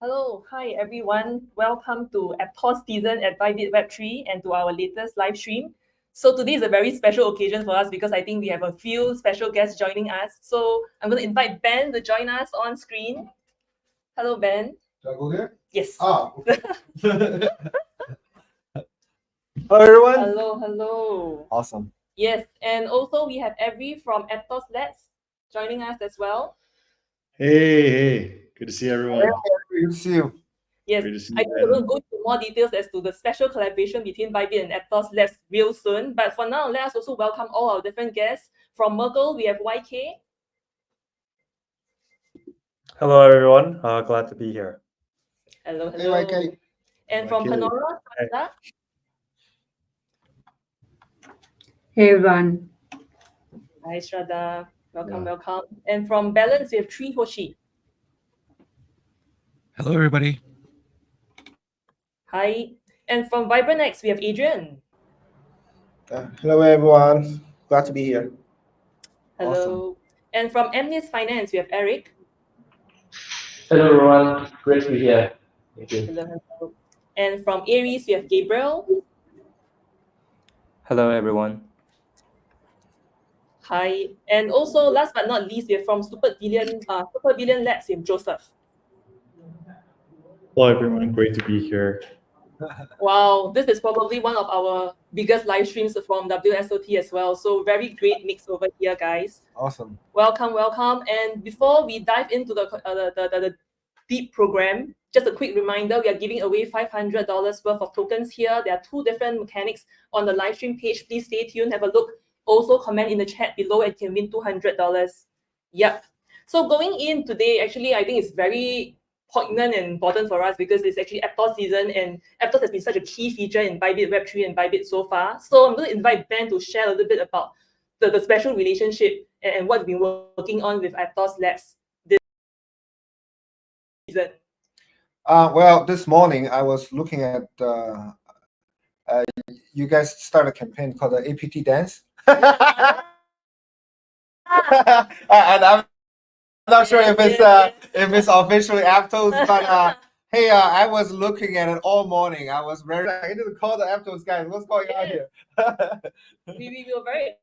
Hello, hi everyone. Welcome to Aptos season at Bybit Web3 and to our latest live stream. So today is a very special occasion for us because I think we have a few special guests joining us. So I'm going to invite Ben to join us on screen. Hello, Ben. Do I go there? Yes. Okay. Hello, everyone. Hello. Awesome. Yes, and also we have Avery from Aptos Labs joining us as well. Hey. Good to see everyone. Hey, good to see you. Yes, I think we're going to go into more details as to the special collaboration between Bybit and Aptos Labs real soon. But for now, let us also welcome all our different guests. From Merkle, we have YK. Hello, everyone. Glad to be here. Hello. Hey, YK. And from Panora, Shraddha. Hey, everyone. Hi, Shraddha. Welcome. And from Balance, we have Tri Hoshi. Hello, everybody. Hi. And from vibronex, we have Adrian. Hello, everyone. Glad to be here. Hello. Awesome. And from Amnis Finance, we have Eric. Hello, everyone. Great to be here. Thank you. Hello. And from Aries, we have Gabriel. Hello, everyone. Hi. And also, last but not least, we have from Super Billion Labs, we have Joseph. Hello, everyone. Great to be here. Wow, this is probably one of our biggest live streams from WSOT as well. So very great mix over here, guys. Awesome. Welcome. And before we dive into the deep program, just a quick reminder, we are giving away $500 worth of tokens here. There are two different mechanics on the live stream page. Please stay tuned, have a look. Also comment in the chat below and you can win $200. Yep. So going in today, actually, I think it's very poignant and important for us because it's actually Aptos season and Aptos has been such a key feature in Bybit Web3 and Bybit so far. So I'm going to invite Ben to share a little bit about the special relationship and what we've been working on with Aptos Labs this season. Well, this morning I was looking at you guys started a campaign called the APT Dance. And I'm not sure if it's officially Aptos, but hey, I was looking at it all morning. I was very I need to call the Aptos guys. What's going on here? we were very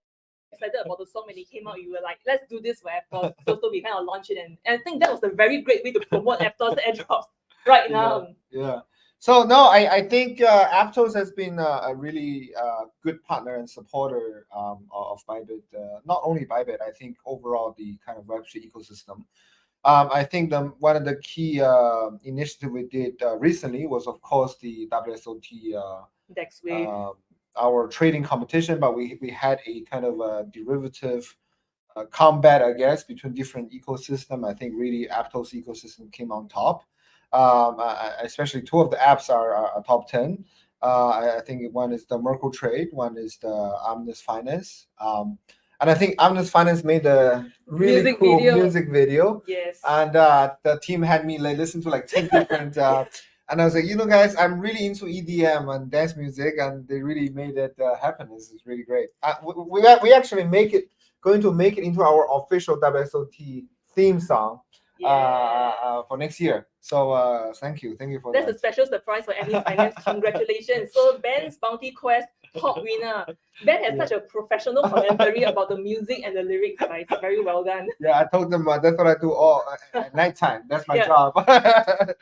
excited about the song when it came out. You were like, let's do this for Aptos. So we kind of launched it, and I think that was a very great way to promote Aptos Airdrops right now. Yeah. So no, I think Aptos has been a really good partner and supporter of Bybit. Not only Bybit, I think overall the kind of Web3 ecosystem. I think one of the key initiatives we did recently was, of course, the WSOT Next week. Our trading competition, but we had a kind of a derivative combat, I guess, between different ecosystem. I think really Aptos ecosystem came on top. Especially two of the apps are top 10. I think one is the Meral Trade, one is the ARMark Finance. And I think ARMark Finance made a really cool music video. Yes. And the team had me listen to like 10 different. And I was like, guys, I'm really into EDM and dance music, and they really made it happen. This is really great. We actually going to make it into our official WSOT theme song. For next year. So thank you for that. That's a special surprise for any finance. Congratulations. So Ben's Bounty Quest top winner. Ben has such a professional commentary about the music and the lyrics, guys. Very well done. Yeah, I told them that's what I do all at nighttime. That's my job.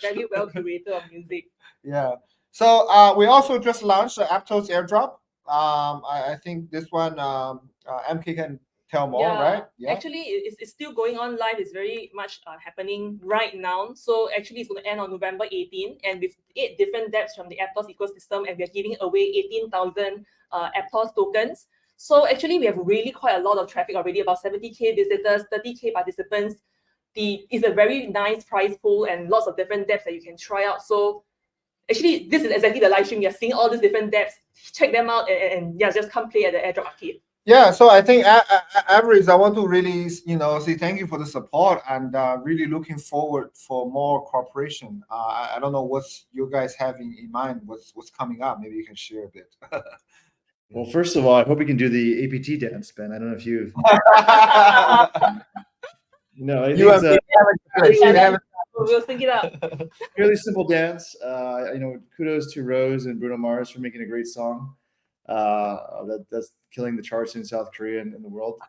Very well curated of music. Yeah. So we also just launched the Aptos Airdrop. I think this one MK can tell more, right? Yeah. Actually, it's still going on live. It's very much happening right now. So actually, it's going to end on November 18, and with 8 different dApps from the Aptos ecosystem, and we're giving away 18,000 Aptos tokens. So actually, we have really quite a lot of traffic already, about 70K visitors, 30K participants. It's a very nice prize pool and lots of different dApps that you can try out. So actually, this is exactly the live stream. You're seeing all these different dApps. Check them out and just come play at the Airdrop arcade. Yeah, so I think Average, I want to really, say thank you for the support and really looking forward for more cooperation. I don't know what you guys have in mind, what's coming up. Maybe you can share a bit. Well, first of all, I hope we can do the APT dance, Ben. I don't know if you've. You haven't. We'll sync it up. Fairly simple dance. Kudos to Rose and Bruno Mars for making a great song. That's killing the charts in South Korea and in the world.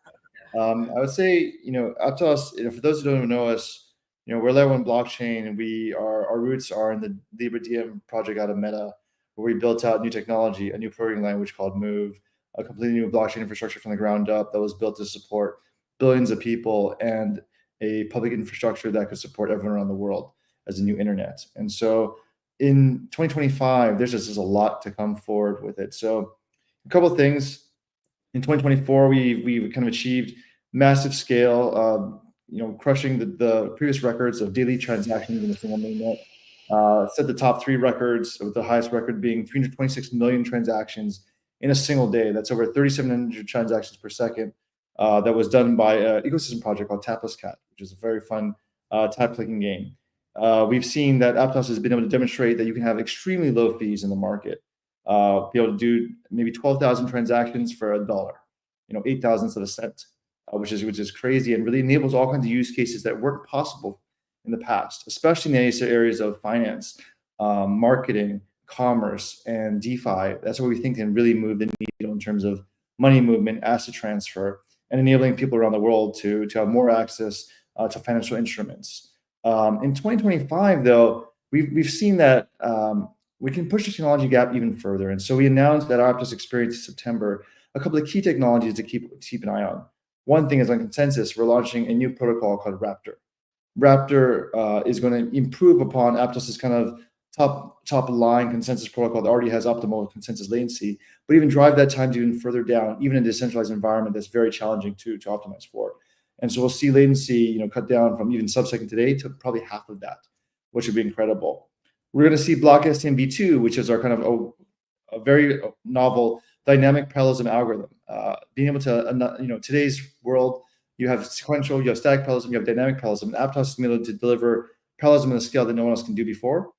I would say, Aptos, for those who don't know us, we're layer one blockchain, and our roots are in the LibreDiem project out of Meta, where we built out new technology, a new programming language called Move, a completely new blockchain infrastructure from the ground up that was built to support billions of people and a public infrastructure that could support everyone around the world as a new internet. And so in 2025, there's just a lot to come forward with it. So a couple of things. In 2024, we kind of achieved massive scale, crushing the previous records of daily transactions in a single mainnet. Set the top 3 records, with the highest record being 326 million transactions in a single day. That's over 3,700 transactions per second. That was done by an ecosystem project called Tapless Cat, which is a very fun tap clicking game. We've seen that Aptos has been able to demonstrate that you can have extremely low fees in the market. Be able to do maybe 12,000 transactions for $1, 8 thousandths of a cent, which is crazy, and really enables all kinds of use cases that weren't possible in the past, especially in the areas of finance, marketing, commerce, and DeFi. That's what we think can really move the needle in terms of money movement, asset transfer, and enabling people around the world to have more access to financial instruments. In 2025, though, we've seen that we can push the technology gap even further. And so we announced at our Aptos Experience in September a couple of key technologies to keep an eye on. One thing is, on consensus, we're launching a new protocol called Raptor. Raptor is going to improve upon Aptos's kind of top line consensus protocol that already has optimal consensus latency, but even drive that time to even further down, even in a decentralized environment that's very challenging to optimize for. And so we'll see latency, cut down from even sub-second today to probably half of that, which would be incredible. We're going to see Block STM v2, which is our kind of a very novel dynamic parallelism algorithm. Being able to, today's world, you have sequential, you have static parallelism, you have dynamic parallelism. And Aptos is able to deliver parallelism on a scale that no one else can do before,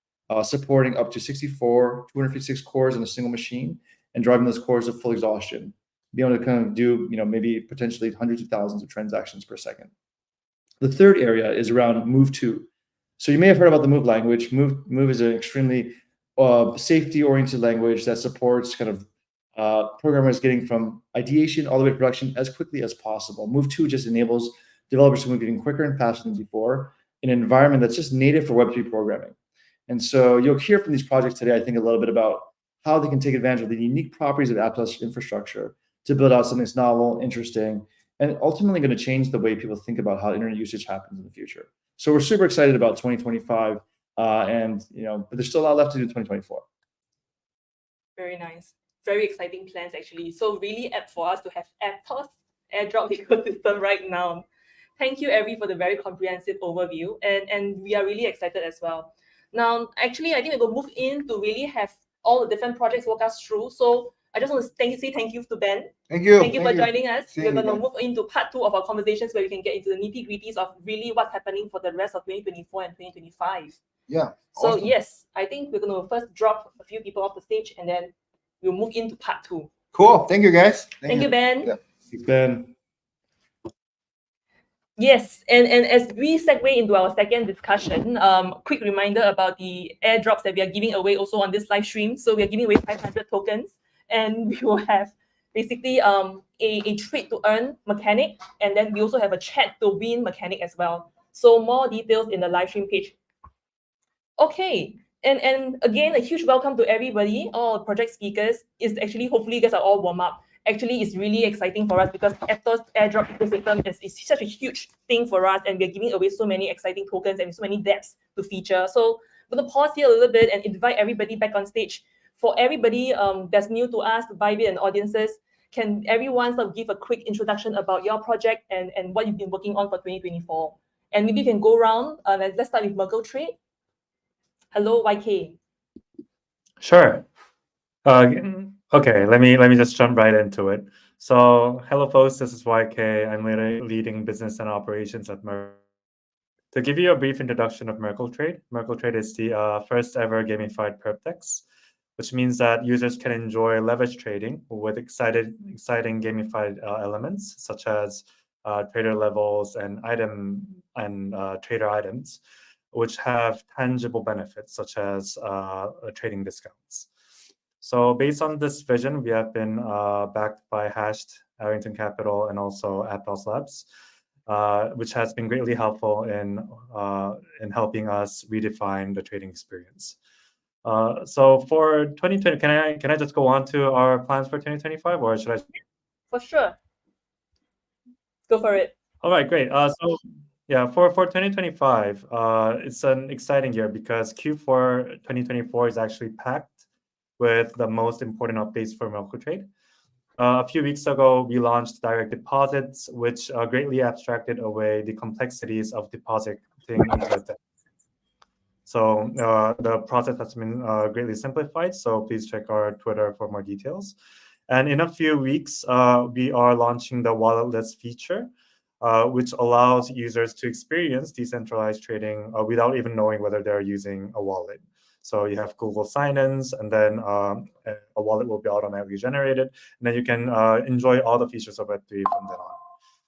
supporting up to 256 cores in a single machine, and driving those cores to full exhaustion. Be able to kind of do, maybe potentially hundreds of thousands of transactions per second. The third area is around Move 2. So you may have heard about the Move language. Move is an extremely safety-oriented language that supports kind of programmers getting from ideation all the way to production as quickly as possible. Move 2 just enables developers to move even quicker and faster than before in an environment that's just native for Web3 programming. And so you'll hear from these projects today, I think, a little bit about how they can take advantage of the unique properties of Aptos infrastructure to build out something that's novel, interesting, and ultimately going to change the way people think about how internet usage happens in the future. So we're super excited about 2025, but there's still a lot left to do in 2024. Very nice. Very exciting plans, actually. So really apt for us to have Aptos Airdrop ecosystem right now. Thank you, Evie, for the very comprehensive overview, and we are really excited as well. Now, actually, I think we're going to move in to really have all the different projects walk us through. So I just want to say thank you to Ben. Thank you. Thank you for joining us. We're going to again. move into part 2 of our conversations, where we can get into the nitty-gritties of really what's happening for the rest of 2024 and 2025. Yeah. So awesome. yes, I think we're going to first drop a few people off the stage, and then we'll move into part 2. Cool. Thank you, guys. Thank you, Ben. Yeah. Thanks, Ben. Yes, and as we segue into our second discussion, quick reminder about the airdrops that we are giving away also on this live stream. So we are giving away 500 tokens, and we will have basically a trade to earn mechanic, and then we also have a chat to win mechanic as well. So more details in the live stream page. Okay, and again, a huge welcome to everybody, all project speakers. Is actually, hopefully you guys are all warm up. Actually, it's really exciting for us because Aptos Airdrop ecosystem is such a huge thing for us, and we're giving away so many exciting tokens and so many dApps to feature. So I'm going to pause here a little bit and invite everybody back on stage. For everybody that's new to us, Bybit and audiences, can everyone sort of give a quick introduction about your project and what you've been working on for 2024? And maybe you can go around. Let's start with Meral Trade. Hello, YK. Sure. Okay, let me just jump right into it. So, hello folks, this is YK. I'm leading business and operations at Meral. To give you a brief introduction of Meral Trade is the first ever gamified perpdex, which means that users can enjoy leverage trading with exciting gamified elements such as trader levels and trader items, which have tangible benefits such as trading discounts. So based on this vision, we have been backed by Hashed, Arrington Capital, and also Aptos Labs, which has been greatly helpful in helping us redefine the trading experience. So for 2020, can I just go on to our plans for 2025, or should I? For sure. Go for it. All right, great. So yeah, for 2025, it's an exciting year because Q4 2024 is actually packed with the most important updates for Meral Trade. A few weeks ago, we launched direct deposits, which greatly abstracted away the complexities of depositing into a debt. So the process has been greatly simplified. So please check our Twitter for more details. And in a few weeks, we are launching the walletless feature, which allows users to experience decentralized trading without even knowing whether they're using a wallet. So you have Google sign-ins, and then a wallet will be automatically generated, and then you can enjoy all the features of Web3 from then on.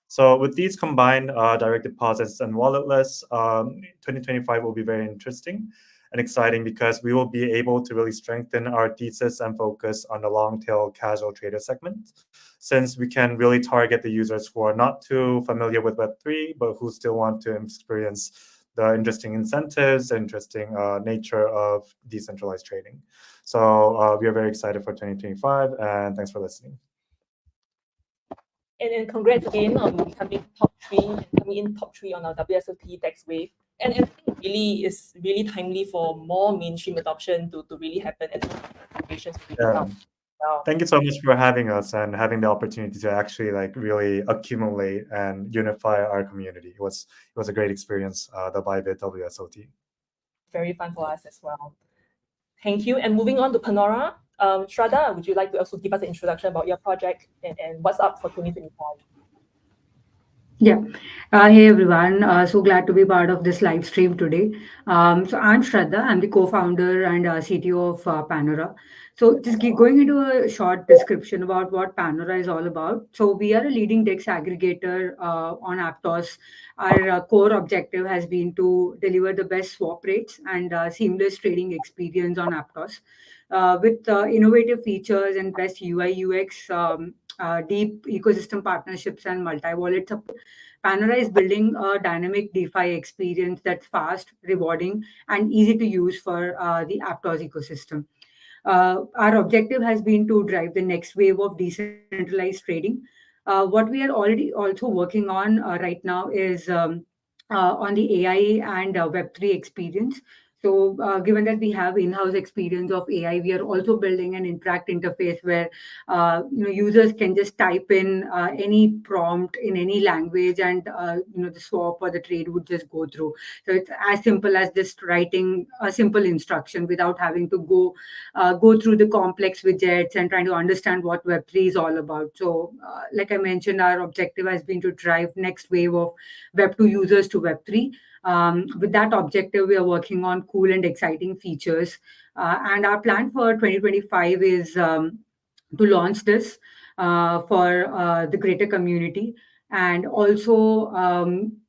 So with these combined direct deposits and walletless, 2025 will be very interesting and exciting because we will be able to really strengthen our thesis and focus on the long-tail casual trader segment, since we can really target the users who are not too familiar with Web3, but who still want to experience the interesting incentives, the interesting nature of decentralized trading. So we are very excited for 2025, and thanks for listening. And congrats again on becoming top 3 and coming in top 3 on our WSOP Dex Wave. And I think really is really timely for more mainstream adoption to really happen and innovations to become. Wow. Thank you so much for having us and having the opportunity to actually really accumulate and unify our community. It was a great experience, the Bybit WSOT. Very fun for us as well. Thank you. And moving on to Panora, Shraddha, would you like to also give us an introduction about your project and what's up for 2025? Yeah. Hey everyone. So glad to be part of this live stream today. So I'm Shraddha. I'm the co-founder and CTO of Panora. So just going into a short description about what Panora is all about. So we are a leading DEX aggregator on Aptos. Our core objective has been to deliver the best swap rates and seamless trading experience on Aptos. With innovative features and best UI UX, deep ecosystem partnerships and multi-wallet support, Panora is building a dynamic DeFi experience that's fast, rewarding, and easy to use for the Aptos ecosystem. Our objective has been to drive the next wave of decentralized trading. What we are already also working on right now is on the AI and Web3 experience. So given that we have in-house experience of AI, we are also building an interact interface where users can just type in any prompt in any language, and the swap or the trade would just go through. So it's as simple as just writing a simple instruction without having to go through the complex widgets and trying to understand what Web3 is all about. So like I mentioned, our objective has been to drive next wave of Web2 users to Web3. With that objective, we are working on cool and exciting features. And our plan for 2025 is to launch this for the greater community, and also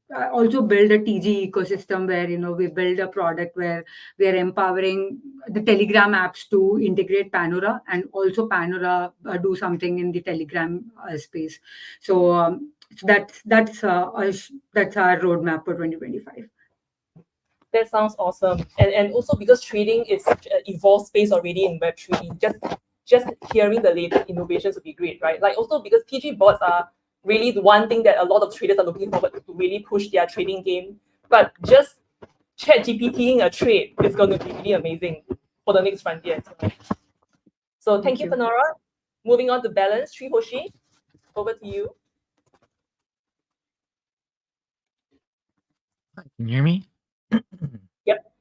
build a TG ecosystem where we build a product where we are empowering the Telegram apps to integrate Panora, and also Panora do something in the Telegram space. So that's our roadmap for 2025. That sounds awesome. And also because trading is such an evolved space already in Web3, just hearing the latest innovations would be great, right? Like also because TG bots are really the one thing that a lot of traders are looking forward to really push their trading game. But just ChatGPTing a trade is going to be really amazing for the next frontier. So thank you, Panora. Moving on to Balance, Hoshi, over to you. Can you hear me? Yep.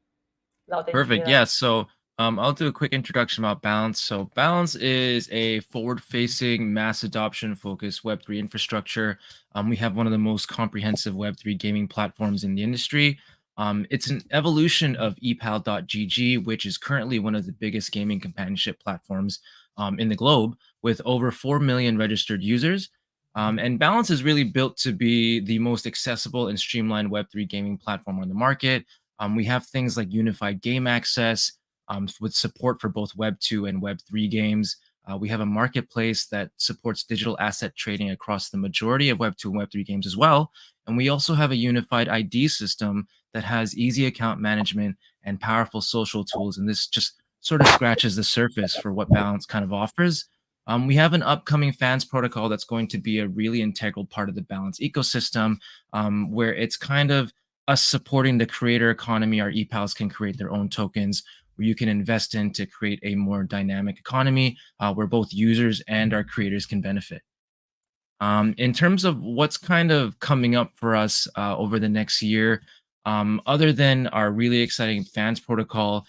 Loud and Perfect. clear. Yeah. So I'll do a quick introduction about Balance. So Balance is a forward-facing, mass adoption-focused Web3 infrastructure. We have one of the most comprehensive Web3 gaming platforms in the industry. It's an evolution of epal.gg, which is currently one of the biggest gaming companionship platforms in the globe, with over 4 million registered users. And Balance is really built to be the most accessible and streamlined Web3 gaming platform on the market. We have things like unified game access with support for both Web 2 and Web 3 games. We have a marketplace that supports digital asset trading across the majority of Web 2 and Web 3 games as well. And we also have a unified ID system that has easy account management and powerful social tools. And this just sort of scratches the surface for what Balance kind of offers. We have an upcoming fans protocol that's going to be a really integral part of the Balance ecosystem, where it's kind of us supporting the creator economy. Our ePals can create their own tokens where you can invest in to create a more dynamic economy where both users and our creators can benefit. In terms of what's kind of coming up for us over the next year, other than our really exciting fans protocol,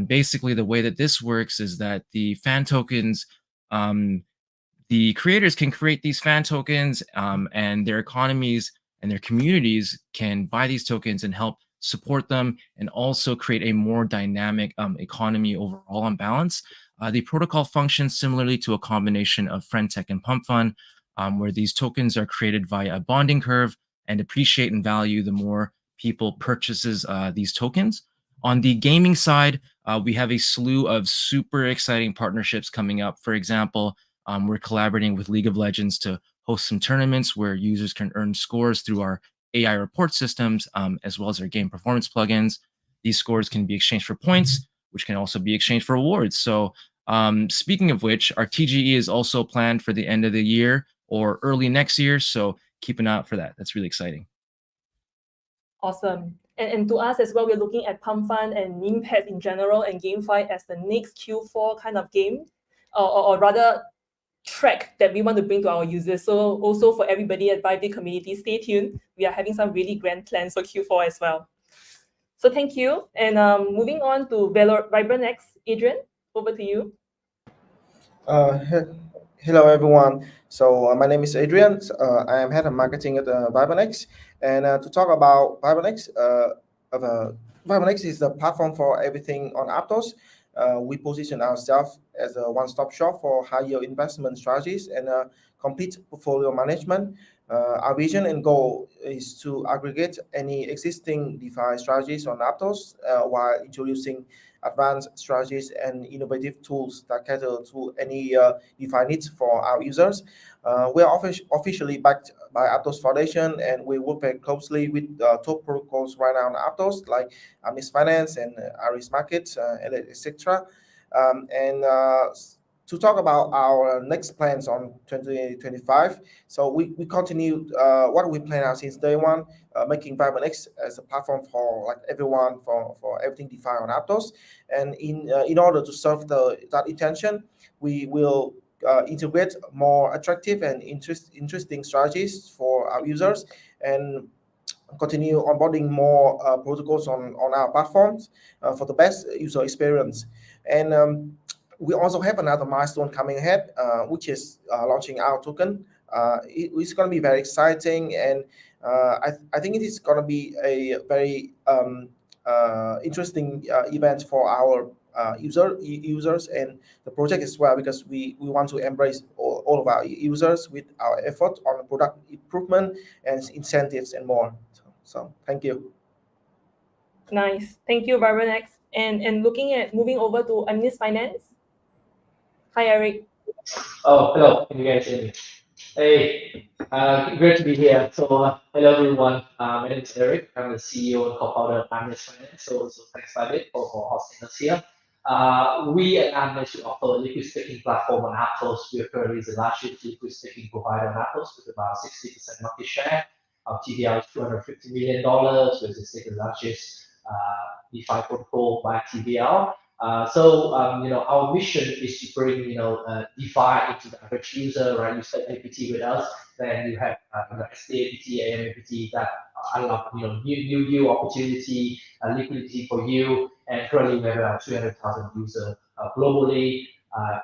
basically the way that this works is that the fan tokens, the creators can create these fan tokens and their economies and their communities can buy these tokens and help support them and also create a more dynamic economy overall on Balance. The protocol functions similarly to a combination of FriendTech and Pump Fund, where these tokens are created via a bonding curve and appreciate in value the more people purchases these tokens. On the gaming side, we have a slew of super exciting partnerships coming up. For example, we're collaborating with League of Legends to host some tournaments where users can earn scores through our AI report systems, as well as our game performance plugins. These scores can be exchanged for points, which can also be exchanged for awards. So speaking of which, our TGE is also planned for the end of the year or early next year. So keep an eye out for that. That's really exciting. Awesome. And to us as well, we're looking at Pump Fund and meme pads in general and GameFi as the next Q4 kind of game, or rather track that we want to bring to our users. So also for everybody at Bybit community, stay tuned. We are having some really grand plans for Q4 as well. So thank you. And moving on to vibronex, Adrian, over to you. Hello everyone. So my name is Adrian. I am head of marketing at vibronex, and to talk about vibronex, vibronex is the platform for everything on Aptos. We position ourselves as a one-stop shop for high-yield investment strategies and complete portfolio management. Our vision and goal is to aggregate any existing DeFi strategies on Aptos while introducing advanced strategies and innovative tools that cater to any DeFi needs for our users. We are officially backed by Aptos Foundation, and we work very closely with top protocols right now on Aptos, like Amis Finance and ARMark Market, etc. To talk about our next plans on 2025, so we continue what we plan out since day one, making vibronex as a platform for like everyone for everything DeFi on Aptos. And in order to serve that intention, we will integrate more attractive and interesting strategies for our users and continue onboarding more protocols on our platforms for the best user experience. And we also have another milestone coming ahead, which is launching our token. It's going to be very exciting, and I think it is going to be a very interesting event for our users and the project as well, because we want to embrace all of our users with our effort on product improvement and incentives and more. So thank you. Nice. Thank you, vibronex. And looking at moving over to Amis Finance. Hi, Eric. Oh, hello. Can you guys hear me? Hey, great to be here. So, hello everyone. My name is Eric. I'm the CEO and co-founder of Amis Finance. So thanks, Bybit, for hosting us here. We at Amis offer a liquid staking platform on Aptos. We are currently the largest liquid staking provider on Aptos with about 60% market share. Our TVL is $250 million, which is the second largest DeFi protocol by TVL. Our mission is to bring, DeFi into the average user, right? You start APT with us, then you have SDAPT, AMAPT that unlock, new opportunity, liquidity for you. And currently we have around 300,000 users globally.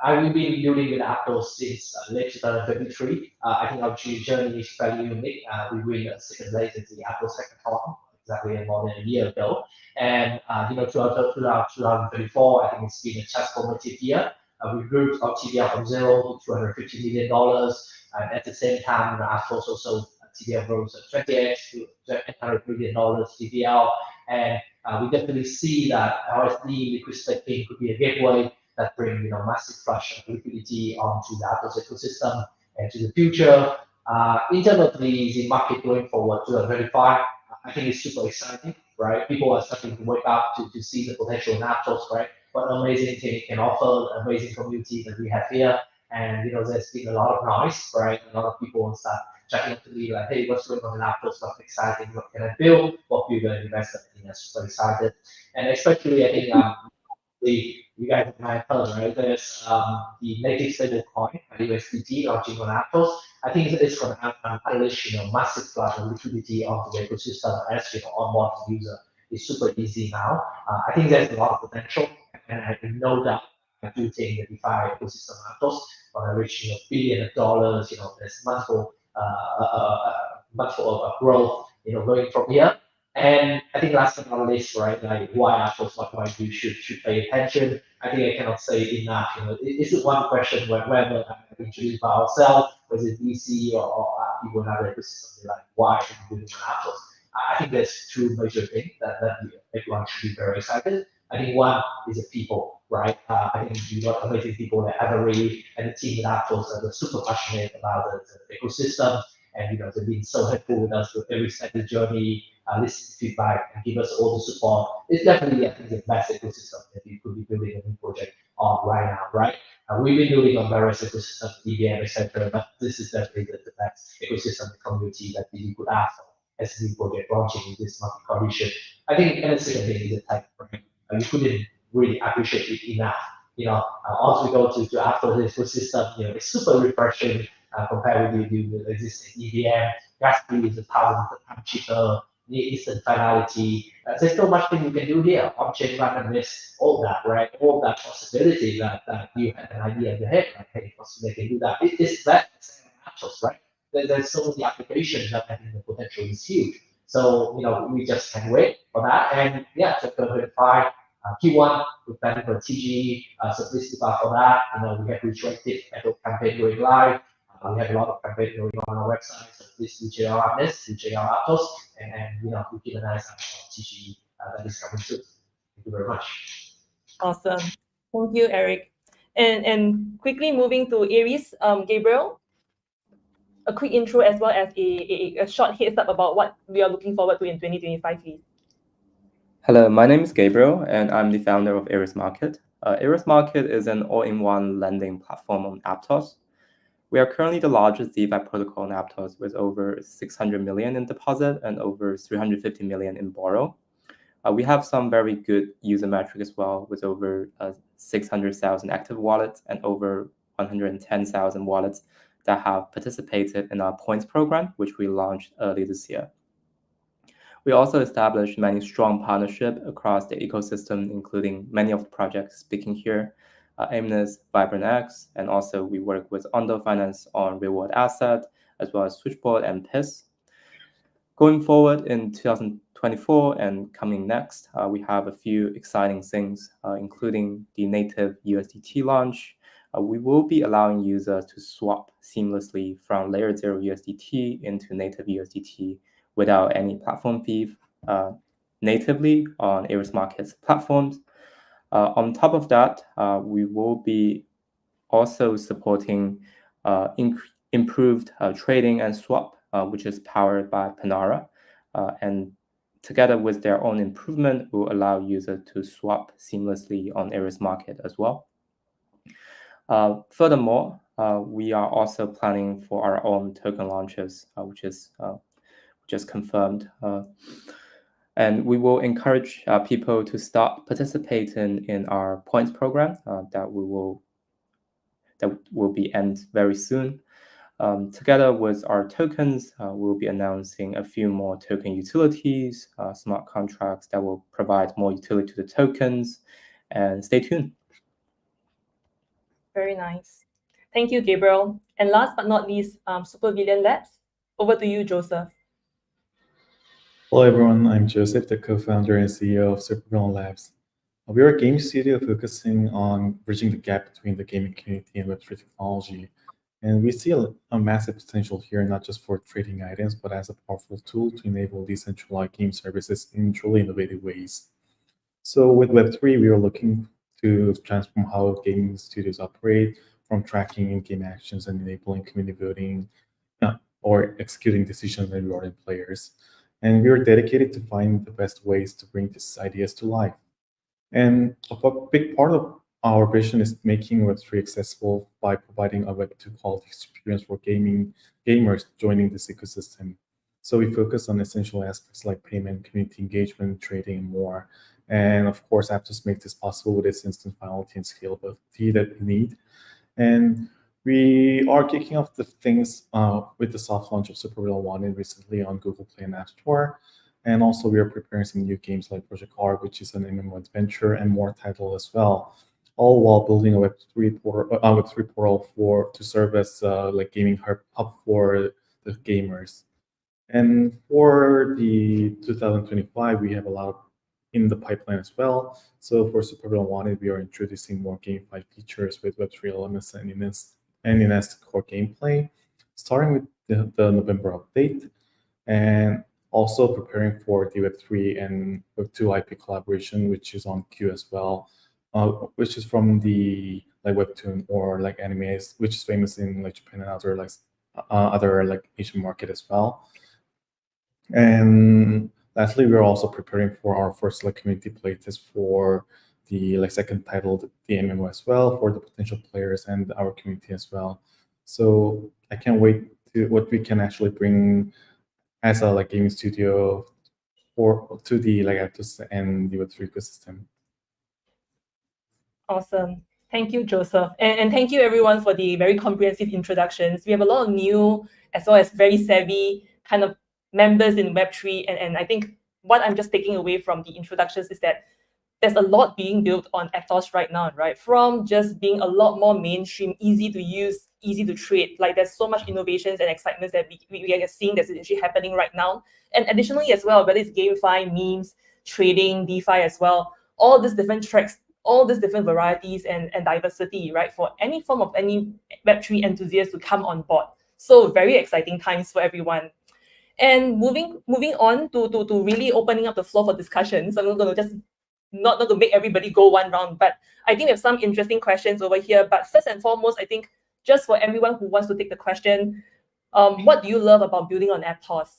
I've been building with Aptos since late 2023. I think our journey is fairly unique. We win a second place in the Aptos hackathon exactly more than a year ago. And throughout 2024, I think it's been a transformative year. We grew our TVL from $0 to $250 million. And at the same time, Aptos also TVL grows 20x to $800 million TVL. And We definitely see that RSD liquid staking could be a gateway that bring massive flush of liquidity onto the Aptos ecosystem and to the future. In terms of the market going forward to 2025, I think it's super exciting, right? People are starting to wake up to see the potential in Aptos, right? What amazing thing it can offer, amazing community that we have here. And there's been a lot of noise, right? A lot of people will start checking up to me like, hey, what's going on in Aptos? What's exciting? What can I build? What people are going to invest in? I think that's super excited. And especially, I think you guys might have heard, right? There's the native stable coin, USDT, launching on Aptos. I think it's going to unleash massive flood of liquidity onto the ecosystem as onboard the user. It's super easy now. I think there's a lot of potential, and I know that I do think the DeFi ecosystem Aptos going to reach $1 billion. There's multiple of growth going from here. And I think last but not least, right, like why Aptos, why you should pay attention. I think I cannot say enough. This is one question whether I introduce by ourselves, whether it's VC or people in other ecosystems, like why are you doing Aptos? I think there's two major things that everyone should be very excited. I think one is the people, right? I think you got amazing people like Avery and the team at Aptos that are super passionate about the ecosystem, and they've been so helpful with us with every step of the journey, listen to feedback, and give us all the support. It's definitely, I think, the best ecosystem that you could be building a new project on right now, right? We've been building on various ecosystems, EVM, etc., but this is definitely the best ecosystem community that you could ask for as a new project launching in this market condition. I think, and the second thing is the tech, right? You couldn't really appreciate it enough. Once we go to Aptos ecosystem, it's super refreshing compared with the existing EVM. Gas fee is 1,000 times cheaper, instant finality. There's so much thing you can do here. On-chain randomness, all that, right? All that possibility that you had an idea in your head, like, hey, possibly they can do that. It's that Aptos, right? There's so many applications that I think the potential is huge. So, we just can't wait for that. And yeah, so 2025, Q1, we're planning for TG, so please look out for that. We have retroactive campaign going live. We have a lot of campaign going on our website, so please do check out this, do check out Aptos, and we keep an eye on TG that is coming soon. Thank you very much. Awesome. Thank you, Eric. And quickly moving to Aries, Gabriel, a quick intro as well as a short heads up about what we are looking forward to in 2025, please. Hello, my name is Gabriel, and I'm the founder of ARMark. ARMark is an all-in-one lending platform on Aptos. We are currently the largest DeFi protocol on Aptos with over 600 million in deposit and over 350 million in borrow. We have some very good user metrics as well, with over 600,000 active wallets and over 110,000 wallets that have participated in our points program, which we launched early this year. We also established many strong partnerships across the ecosystem, including many of the projects speaking here, Aimness, vionex, and also we work with Ondo Finance on reward asset, as well as Switchboard and PIS. Going forward in 2024 and coming next, we have a few exciting things, including the native USDT launch. We will be allowing users to swap seamlessly from layer 0 USDT into native USDT without any platform fee natively on ARMark's platforms. On top of that, we will be also supporting improved trading and swap, which is powered by Panora. And together with their own improvement, will allow users to swap seamlessly on ARMark as well. Furthermore, we are also planning for our own token launches, which is just confirmed. And we will encourage people to start participating in our points program that will be end very soon. Together with our tokens, we'll be announcing a few more token utilities, smart contracts that will provide more utility to the tokens. And stay tuned. Very nice. Thank you, Gabriel. And last but not least, Supervillain Labs. Over to you, Joseph. Hello, everyone. I'm Joseph, the co-founder and CEO of Supervillain Labs. We are a game studio focusing on bridging the gap between the gaming community and Web3 technology. And we see a massive potential here, not just for trading items, but as a powerful tool to enable decentralized game services in truly innovative ways. So with Web3, we are looking to transform how gaming studios operate, from tracking in-game actions and enabling community voting, or executing decisions and rewarding players. And we are dedicated to find the best ways to bring these ideas to life. And a big part of our vision is making Web3 accessible by providing a Web2 quality experience for gamers joining this ecosystem. So we focus on essential aspects like payment, community engagement, trading, and more. And of course, Aptos makes this possible with its instant finality and scalability that we need. And we are kicking off the things with the soft launch of Super Real Wanted recently on Google Play and App Store. And also we are preparing some new games like Project R, which is an MMO adventure, and more titles as well, all while building a Web3 portal to serve as like gaming hub for the gamers. And for the 2025, we have a lot in the pipeline as well. So for Super Real Wanted, we are introducing more gamified features with Web3 elements and enhanced core gameplay, starting with the November update, and also preparing for the Web3 and Web2 IP collaboration, which is on queue as well, which is from the like Webtoon or like animes, which is famous in like Japan and other like Asian market as well. And lastly, we're also preparing for our first like community playtest for the like second title, the MMO as well, for the potential players and our community as well. So I can't wait to what we can actually bring as a like gaming studio or to the like Aptos and the Web3 ecosystem. Awesome. Thank you, Joseph. And thank you everyone for the very comprehensive introductions. We have a lot of new as well as very savvy kind of members in Web3. And I think what I'm just taking away from the introductions is that there's a lot being built on Aptos right now, right? From just being a lot more mainstream, easy to use, easy to trade. Like there's so much innovations and excitement that we are seeing that's actually happening right now. And additionally as well, whether it's GameFi, memes, trading, DeFi as well, all these different tracks, all these different varieties and diversity, right? For any form of any Web3 enthusiast to come on board. So very exciting times for everyone. And moving on to really opening up the floor for discussions. I'm not going to just not to make everybody go one round, but I think we have some interesting questions over here. But first and foremost, I think just for everyone who wants to take the question, what do you love about building on Aptos?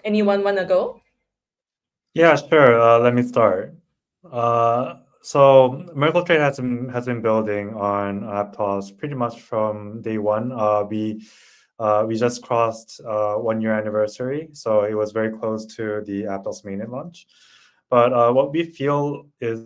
Anyone want to go? Yeah, sure. Let me start. So Meral Trade has been building on Aptos pretty much from day one. We just crossed 1 year anniversary, so it was very close to the Aptos mainnet launch. But what we feel is, I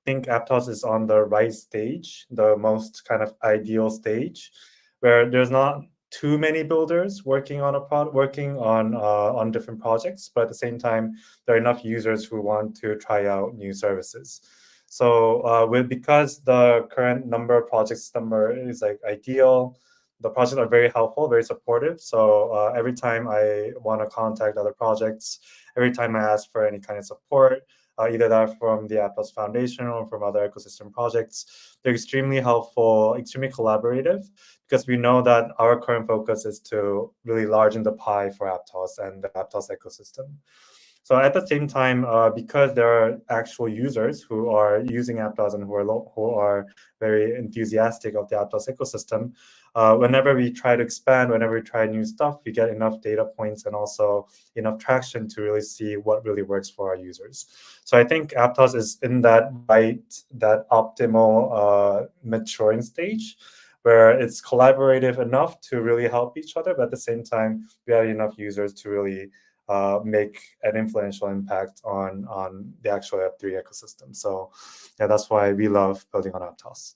think Aptos is on the right stage, the most kind of ideal stage, where there's not too many builders working on on different projects, but at the same time, there are enough users who want to try out new services. So because the current number of projects is like ideal, the projects are very helpful, very supportive. So every time I want to contact other projects, every time I ask for any kind of support, either that from the Aptos Foundation or from other ecosystem projects, they're extremely helpful, extremely collaborative, because we know that our current focus is to really enlarge the pie for Aptos and the Aptos ecosystem. So at the same time, because there are actual users who are using Aptos and who are very enthusiastic of the Aptos ecosystem, whenever we try to expand, whenever we try new stuff, we get enough data points and also enough traction to really see what really works for our users. So I think Aptos is in that optimal maturing stage, where it's collaborative enough to really help each other, but at the same time, we have enough users to really make an influential impact on the actual Web3 ecosystem. So yeah, that's why we love building on Aptos.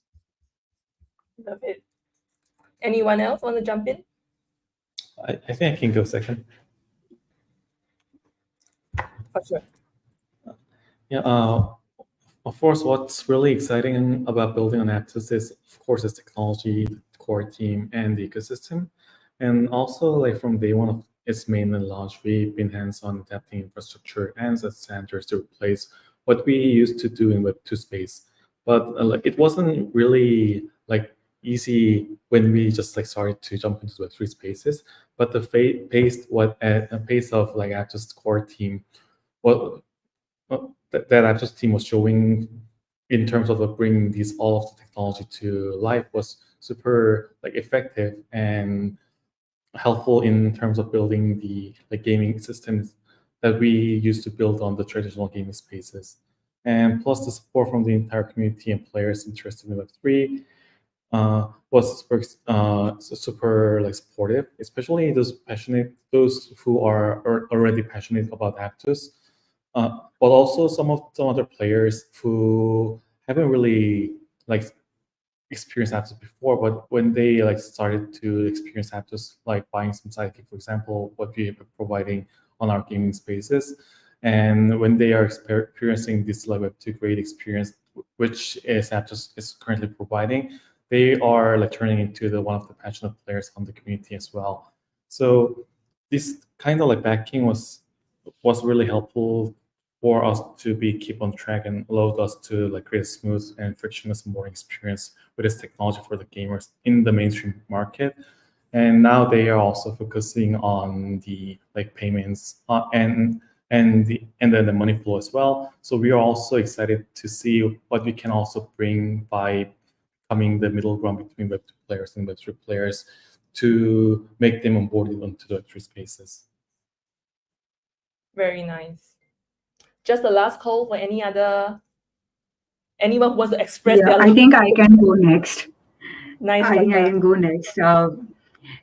Love it. Anyone else want to jump in? I think I can go second. For sure. Yeah. Of course, what's really exciting about building on Aptos is, of course, its technology, the core team, and the ecosystem. And also, like from day one of its mainland launch, we've been hands-on adapting infrastructure and set standards to replace what we used to do in Web2 space. But like it wasn't really like easy when we just like started to jump into Web3 spaces. But the pace of like Aptos core team what that Aptos team was showing in terms of bringing all of the technology to life was super effective and helpful in terms of building the gaming systems that we used to build on the traditional gaming spaces. And plus the support from the entire community and players interested in Web3 was super supportive, especially those who are already passionate about Aptos, but also some other players who haven't really experienced Aptos before, but when they started to experience Aptos, buying some sidekick, for example, what we are providing on our gaming spaces, and when they are experiencing this Web2 great experience, which is Aptos is currently providing, they are turning into one of the passionate players on the community as well. So this kind of backing was really helpful for us to keep on track and allowed us to create a smooth and frictionless onboarding experience with this technology for the gamers in the mainstream market. And now they are also focusing on the payments and then the money flow as well. So we are also excited to see what we can also bring by becoming the middle ground between Web2 players and Web3 players to make them onboarded onto the Web3 spaces. Very nice. Just the last call for anyone who wants to express their. I think I can go next. Nice. I think I can go next.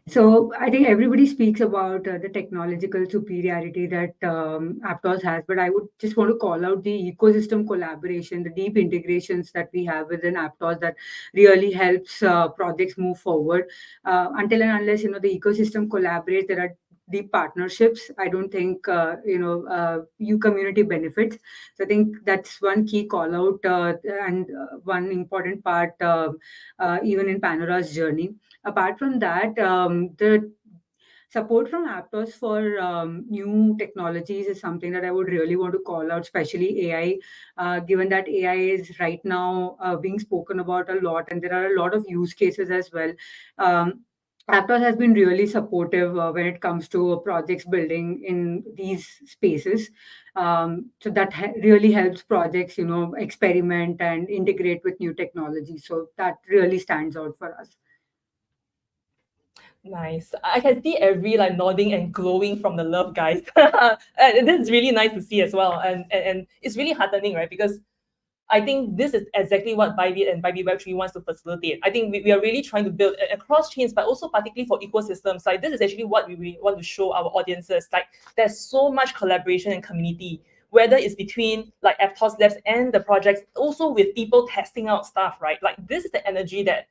So I think everybody speaks about the technological superiority that Aptos has, but I would just want to call out the ecosystem collaboration, the deep integrations that we have within Aptos that really helps projects move forward. Until and unless the ecosystem collaborates, there are deep partnerships, I don't think you community benefits. So I think that's one key call out and one important part even in Panora's journey. Apart from that, the support from Aptos for new technologies is something that I would really want to call out, especially AI, given that AI is right now being spoken about a lot, and there are a lot of use cases as well. Aptos has been really supportive when it comes to projects building in these spaces. So that really helps projects, experiment and integrate with new technology. So that really stands out for us. Nice. I can see every nodding and glowing from the love, guys. And this is really nice to see as well. And it's really heartening, right? Because I think this is exactly what Bybit and Bybit Web3 wants to facilitate. I think we are really trying to build across chains, but also particularly for ecosystems. This is actually what we want to show our audiences. There's so much collaboration and community, whether it's between Aptos Labs and the projects, also with people testing out stuff, right? This is the energy that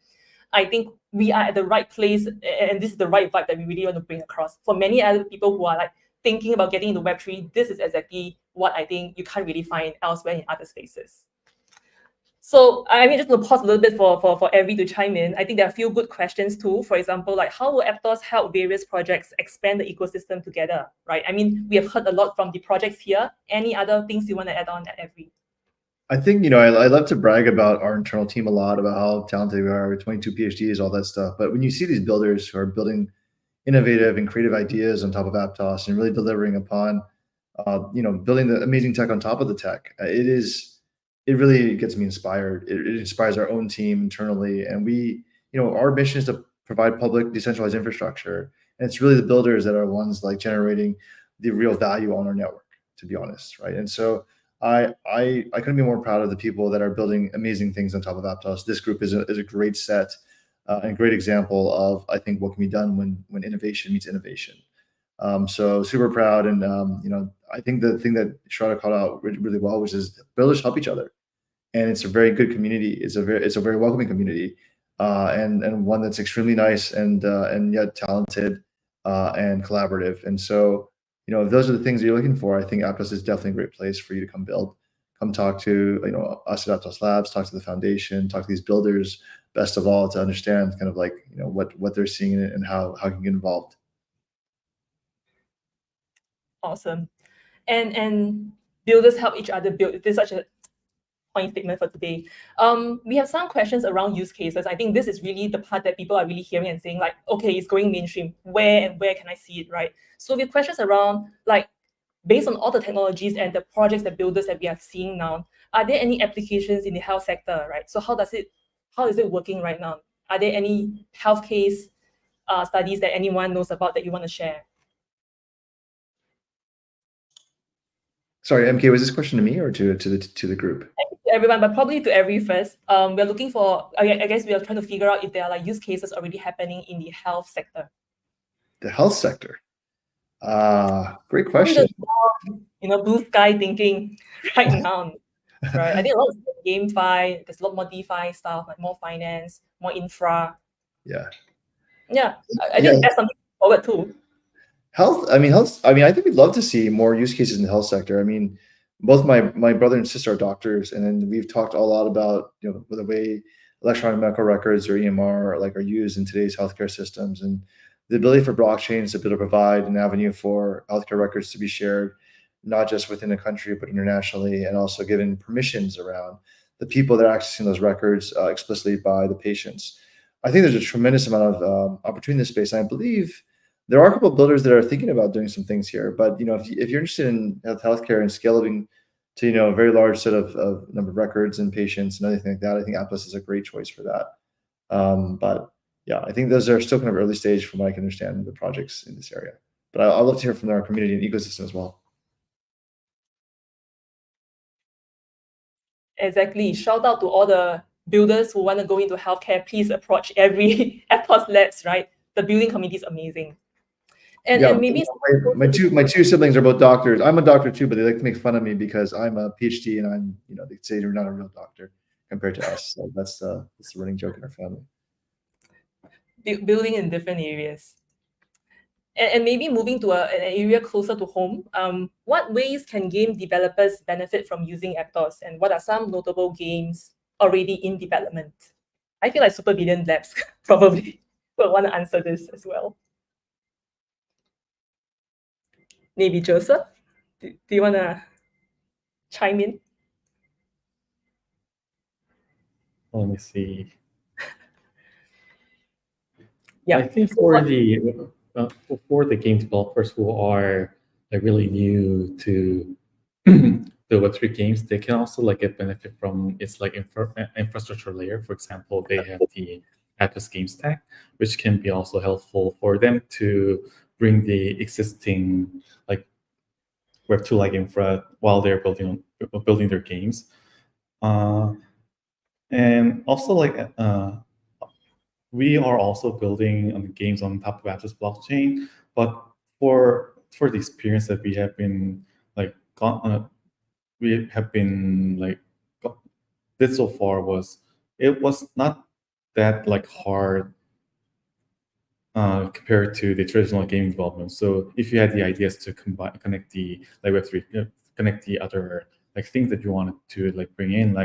I think we are at the right place, and this is the right vibe that we really want to bring across. For many other people who are thinking about getting into Web3, this is exactly what I think you can't really find elsewhere in other spaces. So I mean, just to pause a little bit for Evie to chime in. I think there are a few good questions too. For example, how will Aptos help various projects expand the ecosystem together, right? I mean, we have heard a lot from the projects here. Any other things you want to add on, Evie? I think, I love to brag about our internal team a lot, about how talented we are with 22 PhDs, all that stuff. But when you see these builders who are building innovative and creative ideas on top of Aptos and really delivering upon, building the amazing tech on top of the tech, it really gets me inspired. It inspires our own team internally. And our mission is to provide public decentralized infrastructure. And it's really the builders that are ones generating the real value on our network, to be honest, right? And so I couldn't be more proud of the people that are building amazing things on top of Aptos. This group is a great set and great example of, I think, what can be done when innovation meets innovation. So super proud. And, I think the thing that Shraddha called out really well, which is builders help each other. And it's a very good community. It's a very welcoming community, and one that's extremely nice and yet talented and collaborative. And so, if those are the things that you're looking for, I think Aptos is definitely a great place for you to come build. Come talk to us at Aptos Labs, talk to the foundation, talk to these builders. Best of all, to understand kind of what they're seeing in it and how you can get involved. Awesome. And builders help each other build. This is such a point statement for today. We have some questions around use cases. I think this is really the part that people are really hearing and saying okay, it's going mainstream. Where can I see it, right? So we have questions around based on all the technologies and the projects that builders that we are seeing now, are there any applications in the health sector, right? So how is it working right now? Are there any health case studies that anyone knows about that you want to share? Sorry, MK, was this question to me or to the group? To everyone, but probably to every first. We're looking for, I guess we are trying to figure out if there are like use cases already happening in the health sector. The health sector. Great question. Blue sky thinking right now, right? I think a lot of GameFi, there's a lot more DeFi stuff, like more finance, more infra. Yeah. Yeah, I think that's something forward too. Health. I mean, I think we'd love to see more use cases in the health sector. I mean, both my brother and sister are doctors, and then we've talked a lot about the way electronic medical records or EMR are used in today's healthcare systems, and the ability for blockchains to be able to provide an avenue for healthcare records to be shared, not just within the country but internationally, and also given permissions around the people that are accessing those records explicitly by the patients. I think there's a tremendous amount of opportunity in this space, and I believe there are a couple of builders that are thinking about doing some things here. But if you're interested in healthcare and scaling to a very large set of number of records and patients and everything like that, I think Aptos is a great choice for that. But yeah, I think those are still kind of early stage from what I can understand the projects in this area. But I'd love to hear from our community and ecosystem as well. Exactly. Shout out to all the builders who want to go into healthcare. Please approach every Aptos Labs, right? The building community is amazing. And maybe my two siblings are both doctors. I'm a doctor too, but they like to make fun of me because I'm a PhD and I'm they say you're not a real doctor compared to us. So that's the running joke in our family. Building in different areas. And maybe moving to an area closer to home, what ways can game developers benefit from using Aptos, and what are some notable games already in development? I feel like Super Billion Labs probably will want to answer this as well. Maybe Joseph, do you want to chime in? Let me see. Yeah, I think for the game developers who are really new to the Web3 games, they can also get benefit from its infrastructure layer. For example, they have the Aptos game stack, which can be also helpful for them to bring the existing Web2 infra while they're building their games, and also we are also building games on top of Aptos blockchain. But for the experience that we have been did so far was not that hard compared to the traditional gaming development. So if you had the ideas to connect the Web3, connect the other things that you wanted to bring in,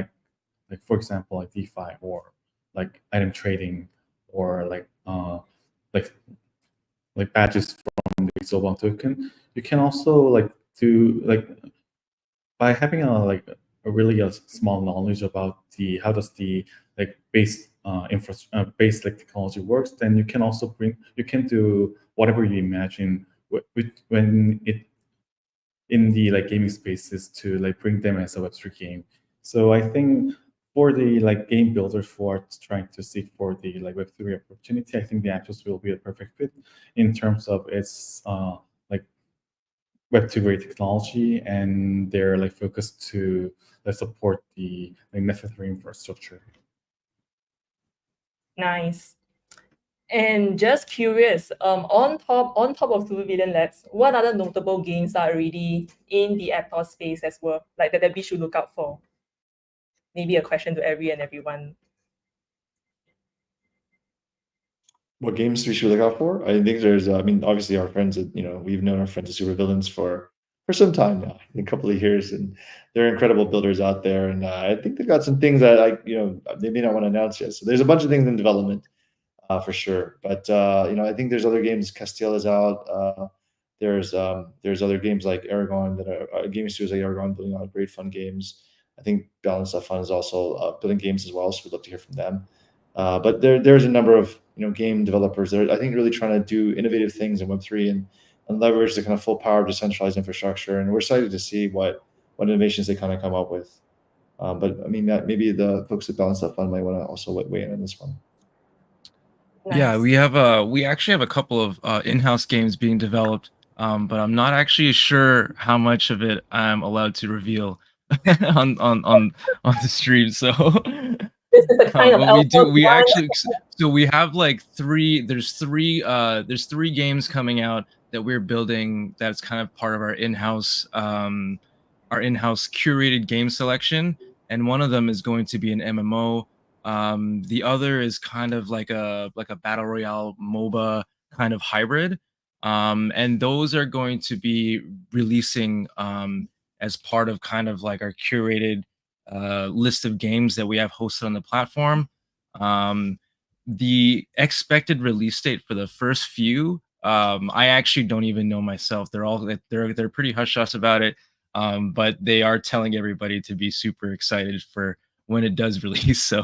for example DeFi or item trading or badges from the Zobang token, you can also do by having a really small knowledge about how does the base technology works, then you can also do whatever you imagine when it in the gaming spaces to bring them as a Web3 game. So I think for the game builders who are trying to seek for the Web3 opportunity, I think the Aptos will be a perfect fit in terms of its Web2 grade technology and their focus to support the necessary infrastructure. Nice. And just curious, on top of Super Billion Labs, what other notable games are already in the Aptos space as well, that we should look out for? Maybe a question to everyone. What games we should look out for? I think there's, obviously our friends that, we've known our friends as Super Villains for some time now, a couple of years, and they're incredible builders out there. And I think they've got some things that they may not want to announce yet. So there's a bunch of things in development for sure. But, I think there's other games. Castile is out. There's other games like Aragon that are game studios like Aragon building out great fun games. I think Balance of Fun is also building games as well, so we'd love to hear from them. But there's a number of game developers that are, I think, really trying to do innovative things in Web3 and leverage the kind of full power of decentralized infrastructure. And we're excited to see what innovations they kind of come up with. But I mean, maybe the folks at Balance Up Fund might want to also weigh in on this one. Yeah, we actually have a couple of in-house games being developed, but I'm not actually sure how much of it I'm allowed to reveal on the stream. So This is the kind of but we alpha actually, so we have like there's three games coming out that we're building that's kind of part of our in-house curated game selection, and one of them is going to be an MMO. The other is kind of like a battle royale MOBA kind of hybrid, and those are going to be releasing as part of kind of like our curated list of games that we have hosted on the platform. The expected release date for the first few, I actually don't even know myself. They're pretty hush hush about it, but they are telling everybody to be super excited for when it does release. So